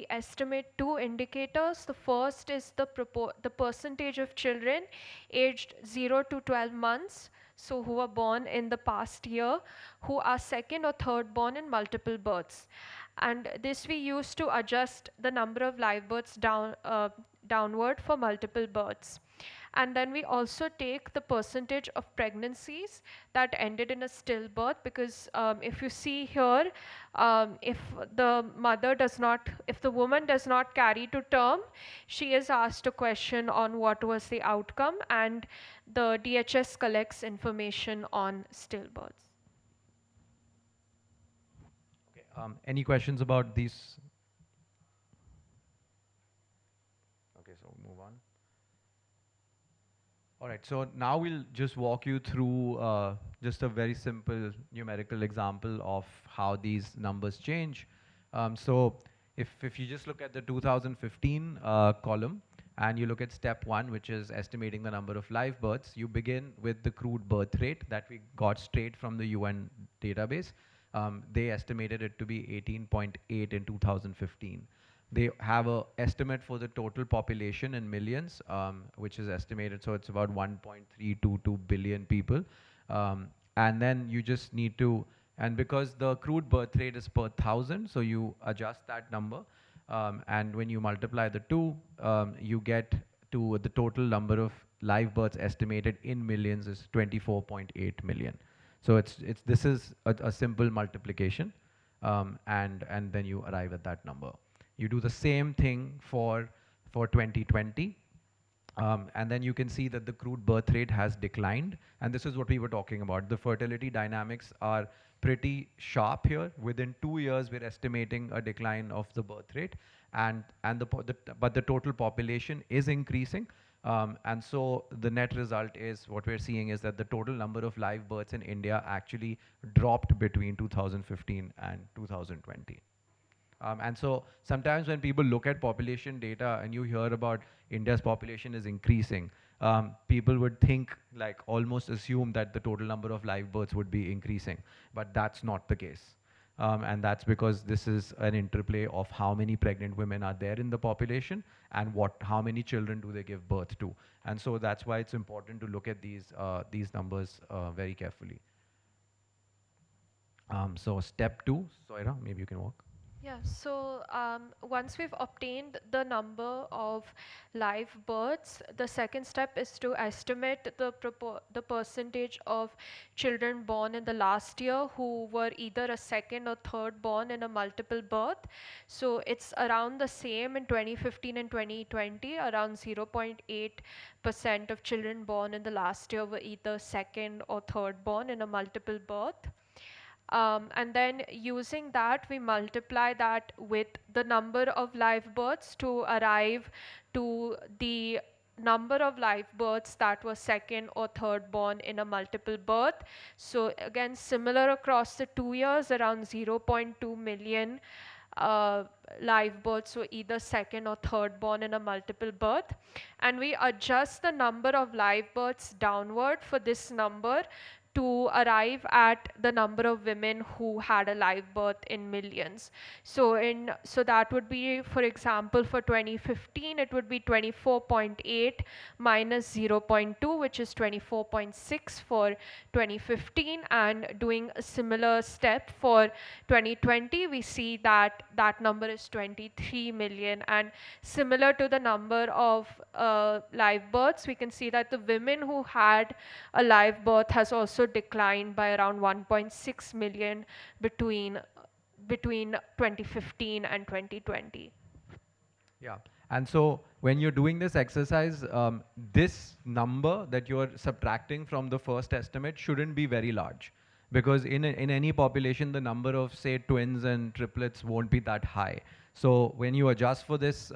estimate two indicators. The first is the percentage of children aged 0 to 12 months, so who were born in the past year, who are second or third born in multiple births. And this we use to adjust the number of live births downward for multiple births. And then we also take the percentage of pregnancies that ended in a stillbirth, because if you see here, if the woman does not carry to term, she is asked a question on what was the outcome, and the DHS collects information on stillbirths. Any questions about these? Okay, so move on. All right, so now we'll just walk you through just a very simple numerical example of how these numbers change. So if you just look at the 2015 column and you look at step 1, which is estimating the number of live births, you begin with the crude birth rate that we got straight from the UN database. They estimated it to be 18.8 in 2015. They have a estimate for the total population in millions, which is estimated, so it's about 1.322 billion people. And then you just need to, and because the crude birth rate is per 1,000, so you adjust that number. And when you multiply the two, you get to the total number of live births estimated in millions is 24.8 million. So this is a simple multiplication, and then you arrive at that number. You do the same thing for 2020, and then you can see that the crude birth rate has declined. And this is what we were talking about. The fertility dynamics are pretty sharp here. Within 2 years, we're estimating a decline of the birth rate. But the total population is increasing. And so the net result is, what we're seeing is that the total number of live births in India actually dropped between 2015 and 2020. And so sometimes when people look at population data and you hear about India's population is increasing, people would think, like almost assume that the total number of live births would be increasing, but that's not the case. And that's because this is an interplay of how many pregnant women are there in the population and how many children do they give birth to. And so that's why it's important to look at these numbers very carefully. So step 2, Soira, maybe you can walk. Yeah, so once we've obtained the number of live births, the second step is to estimate the percentage of children born in the last year who were either a second or third born in a multiple birth. So it's around the same in 2015 and 2020, around 0.8% of children born in the last year were either second or third born in a multiple birth. And then using that, we multiply that with the number of live births to arrive to the number of live births that were second or third born in a multiple birth. So again, similar across the 2 years, around 0.2 million live births, so either second or third born in a multiple birth. And we adjust the number of live births downward for this number to arrive at the number of women who had a live birth in millions. So that would be, for example, for 2015, it would be 24.8 minus 0.2, which is 24.6 for 2015. And doing a similar step for 2020, we see that that number is 23 million. And similar to the number of live births, we can see that the women who had a live birth has also declined by around 1.6 million between 2015 and 2020. Yeah. And so when you're doing this exercise, this number that you're subtracting from the first estimate shouldn't be very large, because in any population, the number of, say, twins and triplets won't be that high. So when you adjust for this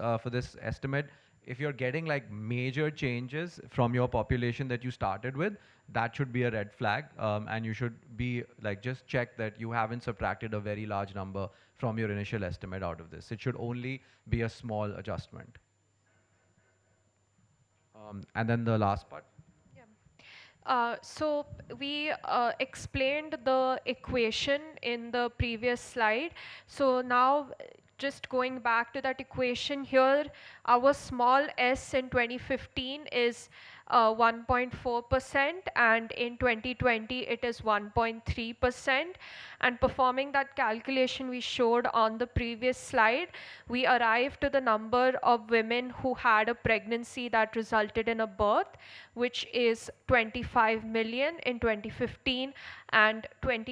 estimate, if you're getting like major changes from your population that you started with, that should be a red flag, and you should be like, just check that you haven't subtracted a very large number from your initial estimate out of this. It should only be a small adjustment. And then the last part. So we explained the equation in the previous slide. So now just going back to that equation here, our small s in 2015 is 1.4%, and in 2020 it is 1.3%. And performing that calculation we showed on the previous slide, we arrived to the number of women who had a pregnancy that resulted in a birth, which is 25 million in 2015, and in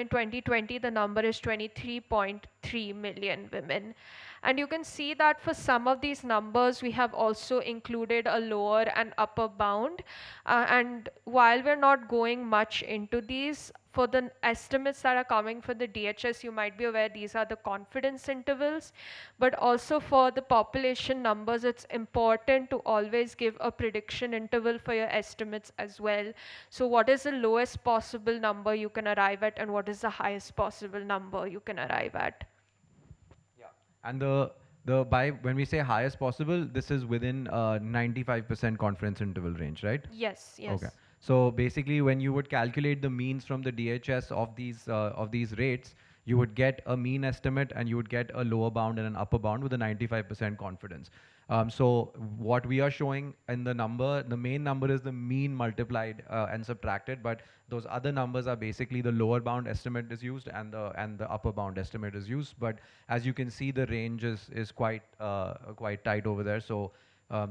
2020 the number is 23.3 million women. And you can see that for some of these numbers, we have also included a lower and upper bound. And while we're not going much into these, for the estimates that are coming for the DHS, you might be aware these are the confidence intervals. But also for the population numbers, it's important to always give a prediction interval for your estimates as well. So what is the lowest possible number you can arrive at, and what is the highest possible number you can arrive at? And when we say highest possible, this is within 95% confidence interval range, right? Yes, yes. Okay. So basically, when you would calculate the means from the DHS of these rates, you would get a mean estimate and you would get a lower bound and an upper bound with a 95% confidence. So what we are showing in the number, the main number is the mean multiplied and subtracted, but those other numbers are basically the lower bound estimate is used and the upper bound estimate is used. But as you can see, the range is quite tight over there. So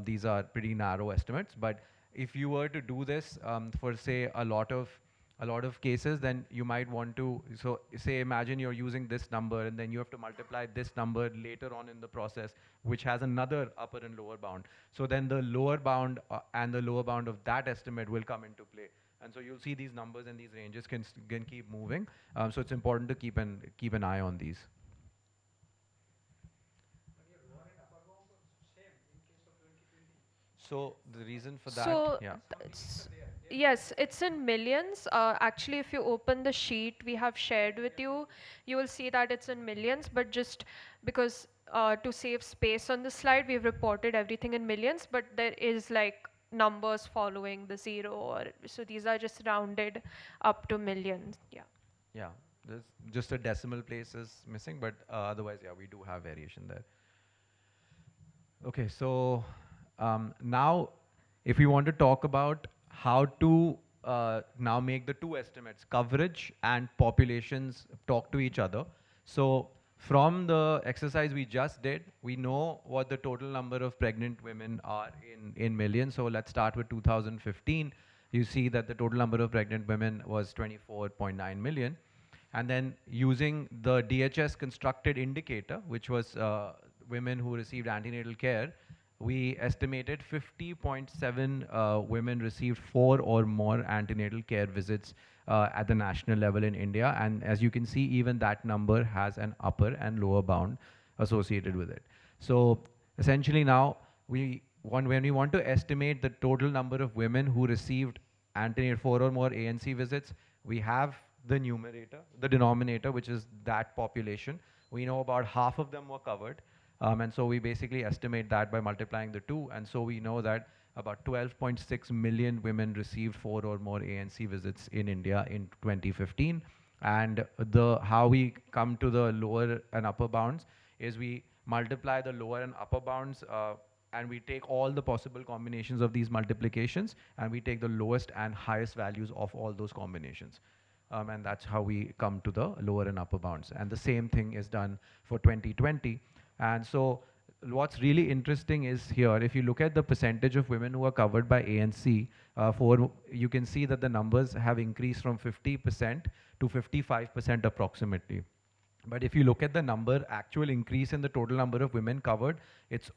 These are pretty narrow estimates, but if you were to do this for say a lot of cases, then you might want to, so say imagine you're using this number and then you have to multiply this number later on in the process, which has another upper and lower bound. So then the lower bound and the lower bound of that estimate will come into play. And so you'll see these numbers and these ranges can keep moving. So it's important to keep an eye on these. So the reason for that, So, yeah. yes, it's in millions. Actually, if you open the sheet we have shared with you, you will see that it's in millions, but just because to save space on the slide, we've reported everything in millions, but there is like numbers following the zero, or so these are just rounded up to millions. Yeah. Yeah, there's just a decimal place is missing, but otherwise, yeah, we do have variation there. Okay, so now if we want to talk about how to now make the two estimates, coverage and populations, talk to each other. So from the exercise we just did, we know what the total number of pregnant women are in millions. So let's start with 2015. You see that the total number of pregnant women was 24.9 million. And then using the DHS constructed indicator, which was women who received antenatal care, we estimated 50.7 women received 4 or more antenatal care visits at the national level in India. And as you can see, even that number has an upper and lower bound associated with it. So essentially now, when we want to estimate the total number of women who received antenatal 4 or more ANC visits, we have the numerator, the denominator, which is that population. We know about half of them were covered. And so we basically estimate that by multiplying the two. And so we know that about 12.6 million women received 4 or more ANC visits in India in 2015. And how we come to the lower and upper bounds is we multiply the lower and upper bounds and we take all the possible combinations of these multiplications and we take the lowest and highest values of all those combinations. And that's how we come to the lower and upper bounds. And the same thing is done for 2020. And so what's really interesting is here, if you look at the percentage of women who are covered by ANC, you can see that the numbers have increased from 50% to 55% approximately. But if you look at the actual increase in the total number of women covered, it's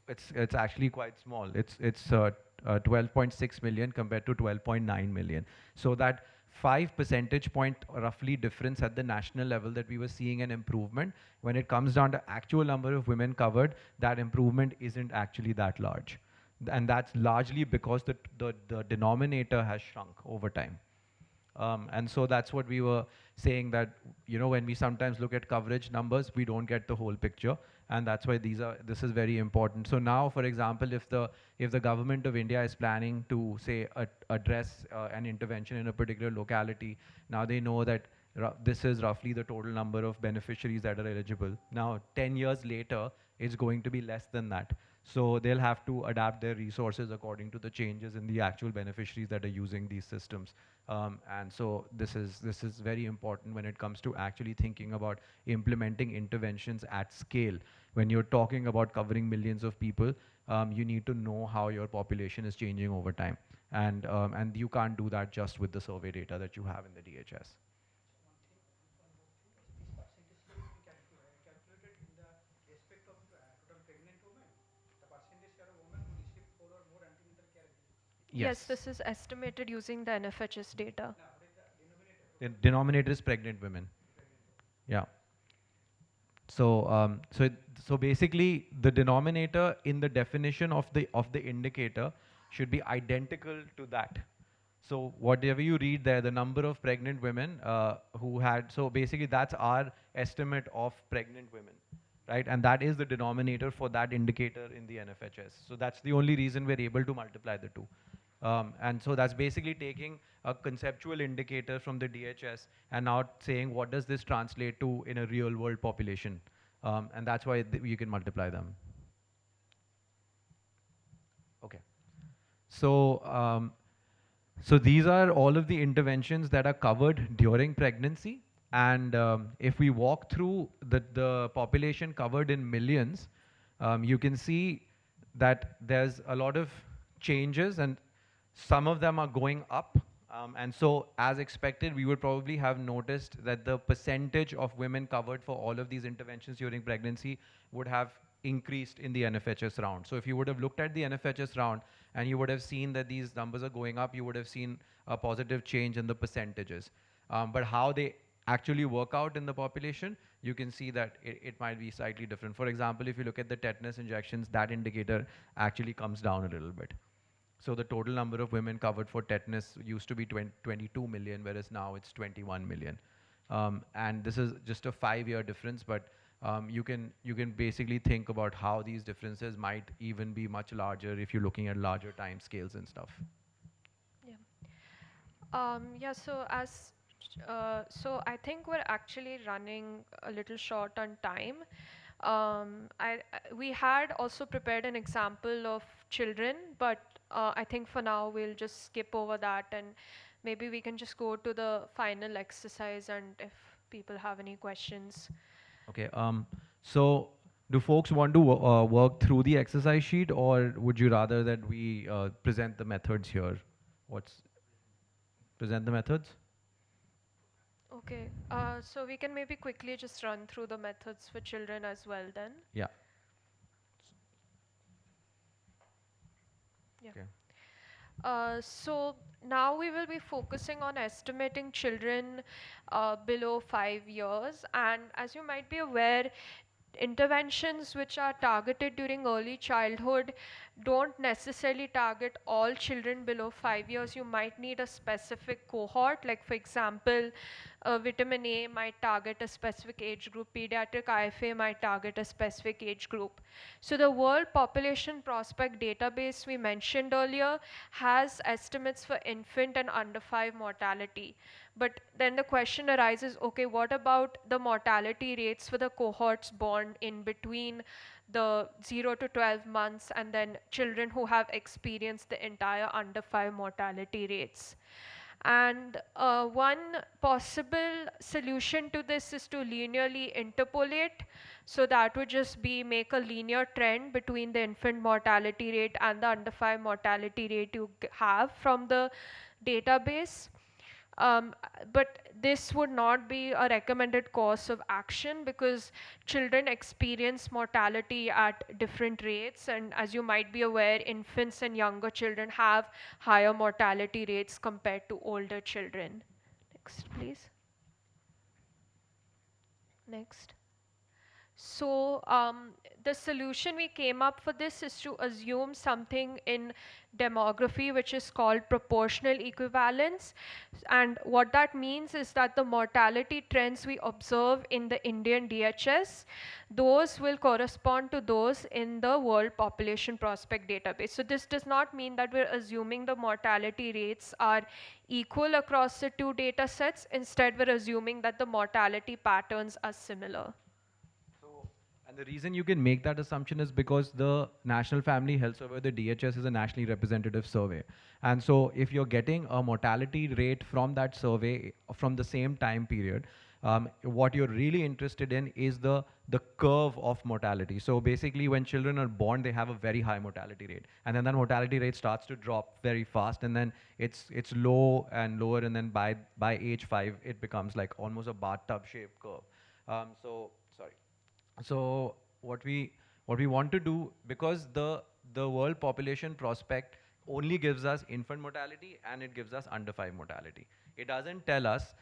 actually quite small. It's 12.6 million compared to 12.9 million. So that 5 percentage point roughly difference at the national level that we were seeing an improvement, when it comes down to actual number of women covered, that improvement isn't actually that large. And that's largely because the denominator has shrunk over time. And so that's what we were saying, that when we sometimes look at coverage numbers, we don't get the whole picture, and that's why this is very important. So now, for example, if the government of India is planning to say address an intervention in a particular locality, now they know that this is roughly the total number of beneficiaries that are eligible. Now 10 years later, it's going to be less than that. So they'll have to adapt their resources according to the changes in the actual beneficiaries that are using these systems. And so this is very important when it comes to actually thinking about implementing interventions at scale. When you're talking about covering millions of people, you need to know how your population is changing over time. And you can't do that just with the survey data that you have in the DHS. Yes, this is estimated using the NFHS data. The denominator is pregnant women. Yeah. So so basically, the denominator in the definition of the indicator should be identical to that. So whatever you read there, the number of pregnant women who had, so basically that's our estimate of pregnant women, right? And that is the denominator for that indicator in the NFHS. So that's the only reason we're able to multiply the two. And so that's basically taking a conceptual indicator from the DHS and now saying what does this translate to in a real world population. And that's why you can multiply them. Okay. So, so these are all of the interventions that are covered during pregnancy. And if we walk through the population covered in millions, you can see that there's a lot of changes, and some of them are going up. And so, as expected, we would probably have noticed that the percentage of women covered for all of these interventions during pregnancy would have increased in the NFHS round. So if you would have looked at the NFHS round and you would have seen that these numbers are going up, you would have seen a positive change in the percentages. But how they actually work out in the population, you can see that it might be slightly different. For example, if you look at the tetanus injections, that indicator actually comes down a little bit. So the total number of women covered for tetanus used to be 22 million, whereas now it's 21 million. And this is just a 5-year difference, but you can basically think about how these differences might even be much larger if you're looking at larger time scales and stuff. Yeah, so I think we're actually running a little short on time. We had also prepared an example of children, but I think for now we'll just skip over that, and maybe we can just go to the final exercise, and if people have any questions. Okay. So do folks want to work through the exercise sheet, or would you rather that we present the methods here? Present the methods? Okay, so we can maybe quickly just run through the methods for children as well then. Yeah. Yeah. Okay. So now we will be focusing on estimating children below 5 years, and as you might be aware, interventions which are targeted during early childhood don't necessarily target all children below 5 years. You might need a specific cohort, like for example, vitamin A might target a specific age group, pediatric IFA might target a specific age group. So the World Population Prospect database we mentioned earlier has estimates for infant and under 5 mortality. But then the question arises, okay, what about the mortality rates for the cohorts born in between the 0 to 12 months and then children who have experienced the entire under 5 mortality rates? And one possible solution to this is to linearly interpolate. So that would just be make a linear trend between the infant mortality rate and the under 5 mortality rate you have from the database. But this would not be a recommended course of action because children experience mortality at different rates, and as you might be aware, infants and younger children have higher mortality rates compared to older children. Next, please. Next. So the solution we came up for this is to assume something in demography which is called proportional equivalence. And what that means is that the mortality trends we observe in the Indian DHS, those will correspond to those in the World Population Prospect database. So this does not mean that we're assuming the mortality rates are equal across the two data sets. Instead, we're assuming that the mortality patterns are similar. And the reason you can make that assumption is because the National Family Health Survey, the DHS, is a nationally representative survey. And so if you're getting a mortality rate from that survey from the same time period, what you're really interested in is the curve of mortality. So basically when children are born, they have a very high mortality rate. And then that mortality rate starts to drop very fast, and then it's low and lower, and then by age 5, it becomes like almost a bathtub shaped curve. So what we want to do, because the World Population Prospect only gives us infant mortality and it gives us under 5 mortality. It doesn't tell us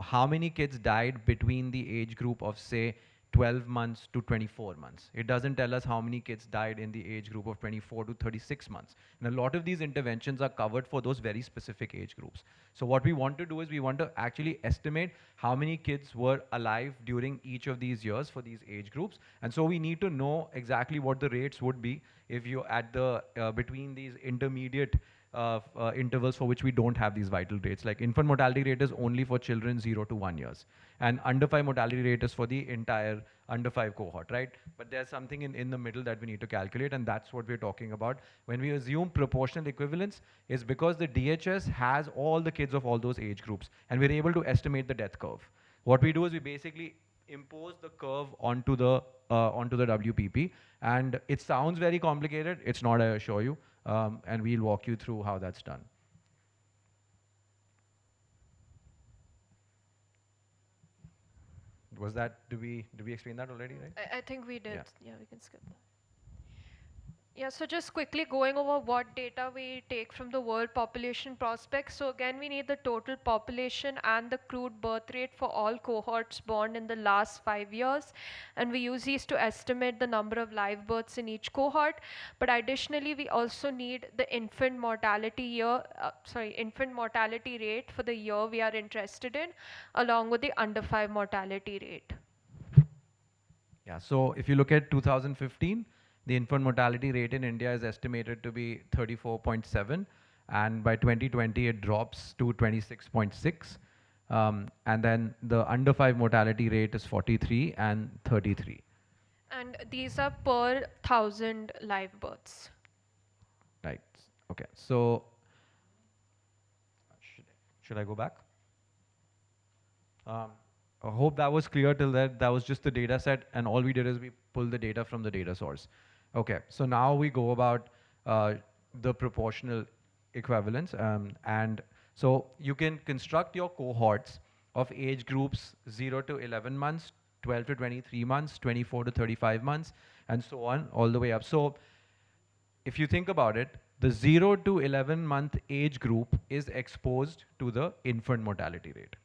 how many kids died between the age group of say 12 months to 24 months. It doesn't tell us how many kids died in the age group of 24 to 36 months. And a lot of these interventions are covered for those very specific age groups. So what we want to do is we want to actually estimate how many kids were alive during each of these years for these age groups. And so we need to know exactly what the rates would be if you at the between these intermediate intervals for which we don't have these vital rates. Like infant mortality rate is only for children 0 to 1 years. And under 5 mortality rate is for the entire under 5 cohort, right? But there's something in the middle that we need to calculate, and that's what we're talking about. When we assume proportional equivalence, is because the DHS has all the kids of all those age groups, and we're able to estimate the death curve. What we do is we basically impose the curve onto the onto the WPP. And it sounds very complicated. It's not, I assure you. And we'll walk you through how that's done. Was that, did we explain that already, right? I think we did. Yeah. Yeah, we can skip that. Yeah, so just quickly going over what data we take from the world population prospects. So again, we need the total population and the crude birth rate for all cohorts born in the last 5 years. And we use these to estimate the number of live births in each cohort. But additionally, we also need the infant mortality infant mortality rate for the year we are interested in, along with the under 5 mortality rate. Yeah, so if you look at 2015, the infant mortality rate in India is estimated to be 34.7, and by 2020 it drops to 26.6. And then the under 5 mortality rate is 43 and 33. And these are per 1,000 live births. Right. Okay. So should I go back? I hope that was clear till that. That was just the data set, and all we did is we pulled the data from the data source. Okay. So now we go about the proportional equivalence, and so you can construct your cohorts of age groups 0 to 11 months, 12 to 23 months, 24 to 35 months, and so on, all the way up. So if you think about it, the 0 to 11 month age group is exposed to the infant mortality rate.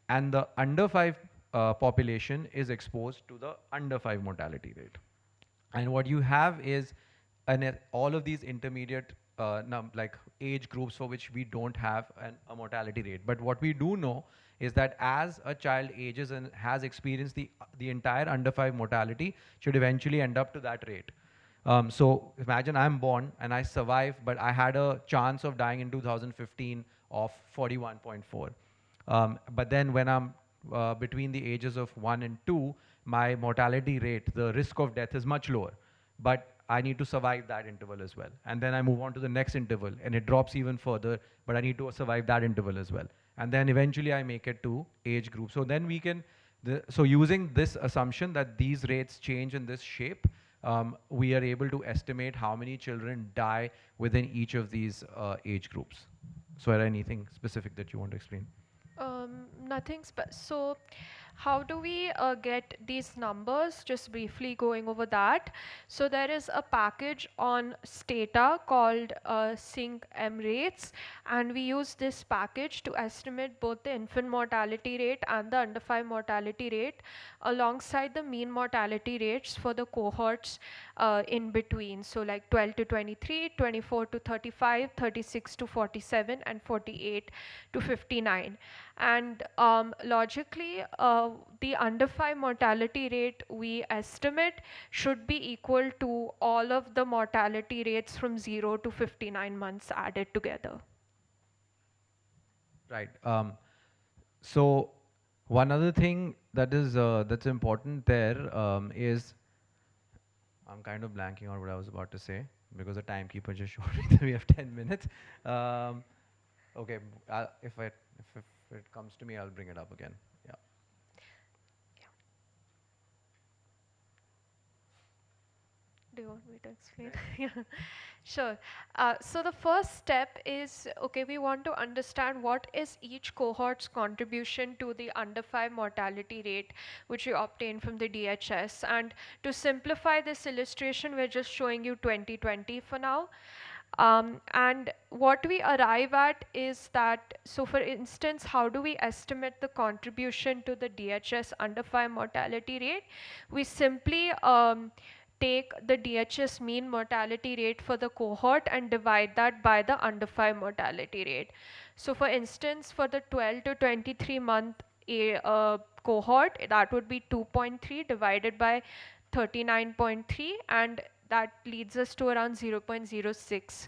And the under 5 population is exposed to the under 5 mortality rate. And what you have is all of these intermediate like age groups for which we don't have a mortality rate. But what we do know is that as a child ages and has experienced the entire under 5 mortality, should eventually end up to that rate. So imagine I'm born and I survive, but I had a chance of dying in 2015 of 41.4. But then when I'm between the ages of 1 and 2, my mortality rate, the risk of death is much lower. But I need to survive that interval as well. And then I move on to the next interval and it drops even further, but I need to survive that interval as well. And then eventually I make it to age group. So then we can, so using this assumption that these rates change in this shape, we are able to estimate how many children die within each of these age groups. So is there anything specific that you want to explain? Nothing. So how do we get these numbers? Just briefly going over that. So there is a package on Stata called Sync M rates, and we use this package to estimate both the infant mortality rate and the under 5 mortality rate alongside the mean mortality rates for the cohorts in between. So like 12 to 23, 24 to 35, 36 to 47, and 48 to 59. And logically, the under 5 mortality rate we estimate should be equal to all of the mortality rates from 0 to 59 months added together. Right. So one other thing that is that's important there is, I'm kind of blanking on what I was about to say because the timekeeper just showed me that we have 10 minutes. Okay, if it comes to me, I'll bring it up again. Yeah. Do you want me to explain? Yeah, sure. So the first step is, okay, we want to understand what is each cohort's contribution to the under 5 mortality rate, which we obtain from the DHS. And to simplify this illustration, we're just showing you 2020 for now. And what we arrive at is that, so for instance, how do we estimate the contribution to the DHS under 5 mortality rate? We simply take the DHS mean mortality rate for the cohort and divide that by the under 5 mortality rate. So for instance, for the 12 to 23 month cohort, that would be 2.3 divided by 39.3, and that leads us to around 0.06.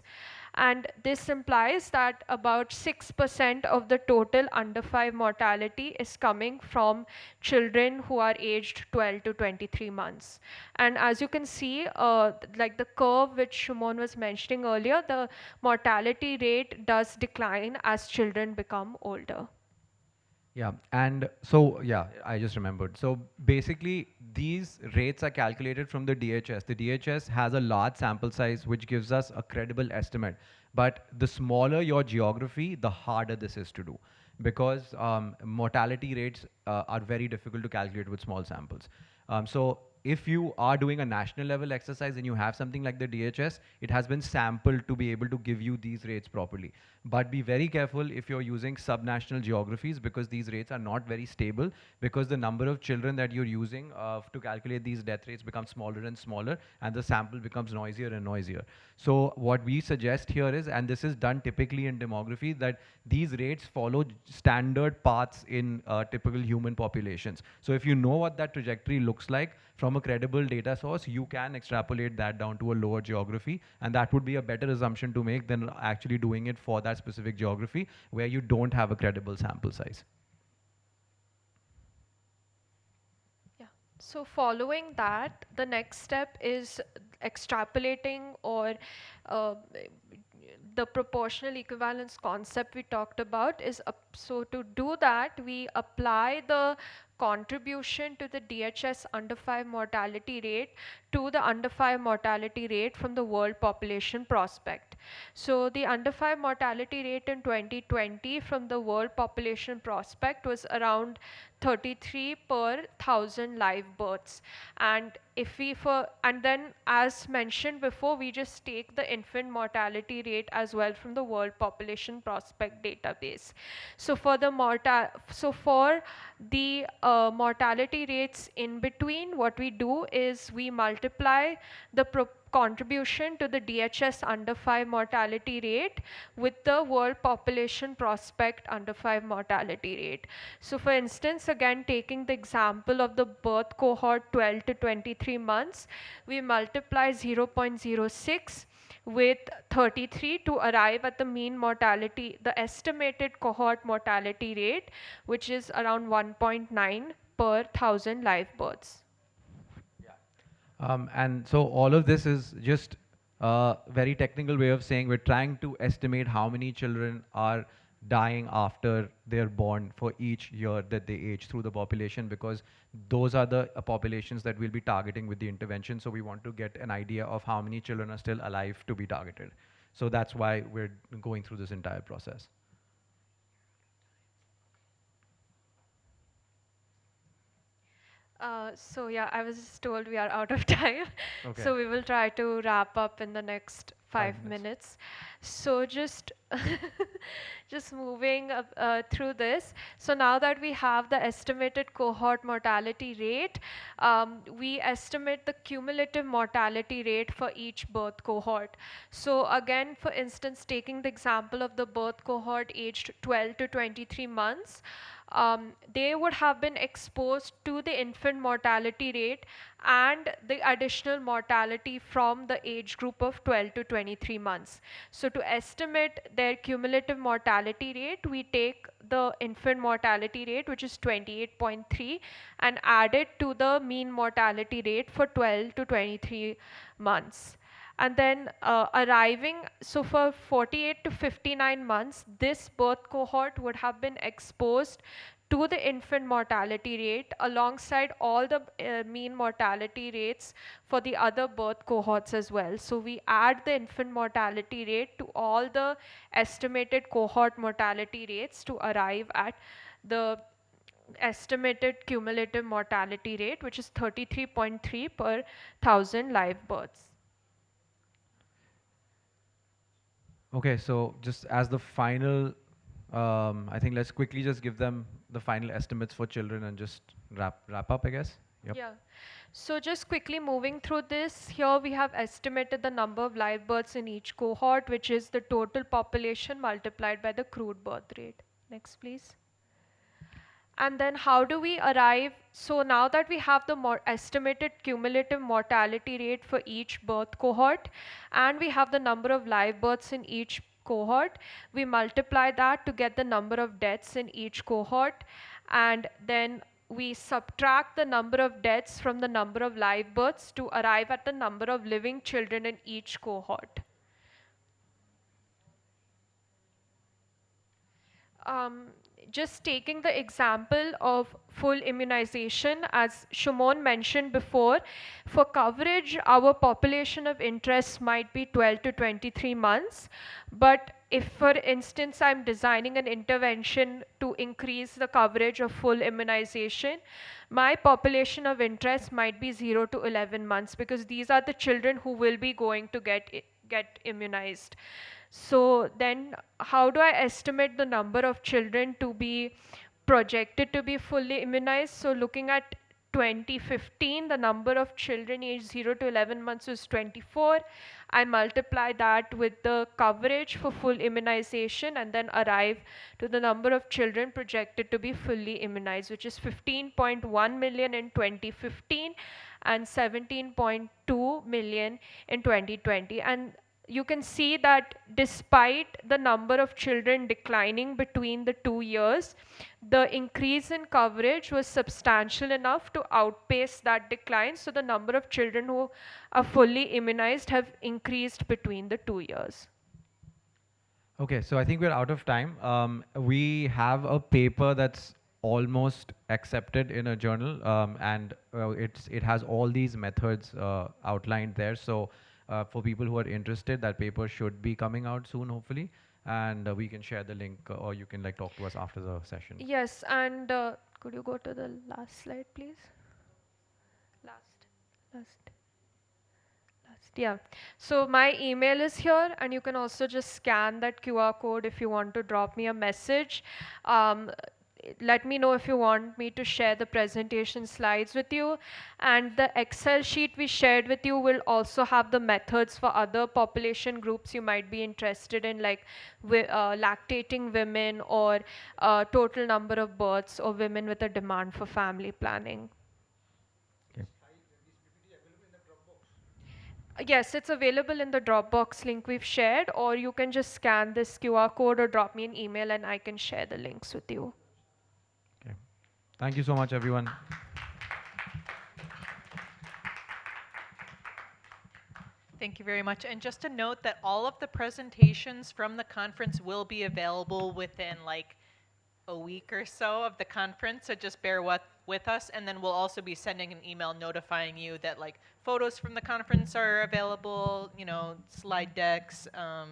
And this implies that about 6% of the total under 5 mortality is coming from children who are aged 12 to 23 months. And as you can see, like the curve which Shumon was mentioning earlier, the mortality rate does decline as children become older. Yeah, and so yeah, I just remembered. So basically, these rates are calculated from the DHS. The DHS has a large sample size, which gives us a credible estimate. But the smaller your geography, the harder this is to do, because mortality rates are very difficult to calculate with small samples. So if you are doing a national level exercise and you have something like the DHS, it has been sampled to be able to give you these rates properly. But be very careful if you're using subnational geographies, because these rates are not very stable, because the number of children that you're using to calculate these death rates becomes smaller and smaller, and the sample becomes noisier and noisier. So what we suggest here is, and this is done typically in demography, that these rates follow standard paths in typical human populations. So if you know what that trajectory looks like from a credible data source, you can extrapolate that down to a lower geography, and that would be a better assumption to make than actually doing it for that specific geography where you don't have a credible sample size. Yeah. So following that, the next step is extrapolating, or uh, the proportional equivalence concept we talked about is so to do that, we apply the contribution to the DHS under 5 mortality rate to the under 5 mortality rate from the world population prospect. So the under 5 mortality rate in 2020 from the world population prospect was around 33 per 1,000 live births. And if we and then, as mentioned before, we just take the infant mortality rate as well from the world population prospect database. So for the mortality rates in between, what we do is we multiply the contribution to the DHS under 5 mortality rate with the world population prospect under 5 mortality rate. So for instance, again taking the example of the birth cohort 12 to 23 months, we multiply 0.06 with 33 to arrive at the mean mortality, the estimated cohort mortality rate, which is around 1.9 per 1,000 live births. And so all of this is just a very technical way of saying we're trying to estimate how many children are dying after they're born for each year that they age through the population, because those are the populations that we'll be targeting with the intervention. So we want to get an idea of how many children are still alive to be targeted. So that's why we're going through this entire process. So yeah, I was just told we are out of time. Okay. So we will try to wrap up in the next 5 minutes. So just just moving through this. So now that we have the estimated cohort mortality rate, we estimate the cumulative mortality rate for each birth cohort. So again, for instance, taking the example of the birth cohort aged 12 to 23 months, they would have been exposed to the infant mortality rate and the additional mortality from the age group of 12 to 23 months. So to estimate their cumulative mortality rate, we take the infant mortality rate, which is 28.3, and add it to the mean mortality rate for 12 to 23 months. And then so for 48 to 59 months, this birth cohort would have been exposed to the infant mortality rate alongside all the mean mortality rates for the other birth cohorts as well. So we add the infant mortality rate to all the estimated cohort mortality rates to arrive at the estimated cumulative mortality rate, which is 33.3 per 1,000 live births. Okay, so just as the final, I think let's quickly just give them the final estimates for children and just wrap up, I guess. Yep. Yeah. So just quickly moving through this, here we have estimated the number of live births in each cohort, which is the total population multiplied by the crude birth rate. Next, please. And then how do we arrive? So now that we have the estimated cumulative mortality rate for each birth cohort, and we have the number of live births in each cohort, we multiply that to get the number of deaths in each cohort, and then we subtract the number of deaths from the number of live births to arrive at the number of living children in each cohort. just taking the example of full immunization, as Shumon mentioned before, for coverage, our population of interest might be 12 to 23 months. But if, for instance, I'm designing an intervention to increase the coverage of full immunization, my population of interest might be 0 to 11 months, because these are the children who will be going to get immunized. So then how do I estimate the number of children to be projected to be fully immunized? So looking at 2015, the number of children aged 0 to 11 months was 24. I multiply that with the coverage for full immunization and then arrive to the number of children projected to be fully immunized, which is 15.1 million in 2015 and 17.2 million in 2020. And you can see that despite the number of children declining between the 2 years, the increase in coverage was substantial enough to outpace that decline. So the number of children who are fully immunized have increased between the 2 years. Okay, so I think we're out of time. We have a paper that's almost accepted in a journal, and it has all these methods outlined there. So for people who are interested, that paper should be coming out soon, hopefully, and we can share the link, or you can like talk to us after the session. Yes, and could you go to the last slide, please? Last. Yeah. So my email is here, and you can also just scan that QR code if you want to drop me a message. Let me know if you want me to share the presentation slides with you. And the Excel sheet we shared with you will also have the methods for other population groups you might be interested in, like lactating women, or total number of births, or women with a demand for family planning. Yes, it's available in the Dropbox link we've shared, or you can just scan this QR code or drop me an email and I can share the links with you. Okay. Thank you so much, everyone. Thank you very much. And just to note that all of the presentations from the conference will be available within like a week or so of the conference, so just bear with us, and then we'll also be sending an email notifying you that like photos from the conference are available, you know, slide decks,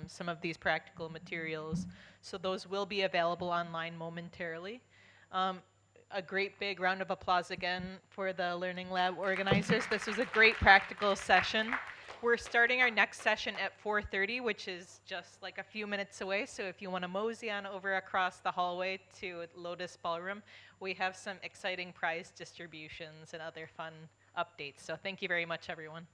some of these practical materials. So those will be available online momentarily. A great big round of applause again for the Learning Lab organizers. This was a great practical session. We're starting our next session at 4:30, which is just like a few minutes away. So if you want to mosey on over across the hallway to Lotus Ballroom, we have some exciting prize distributions and other fun updates. So thank you very much, everyone.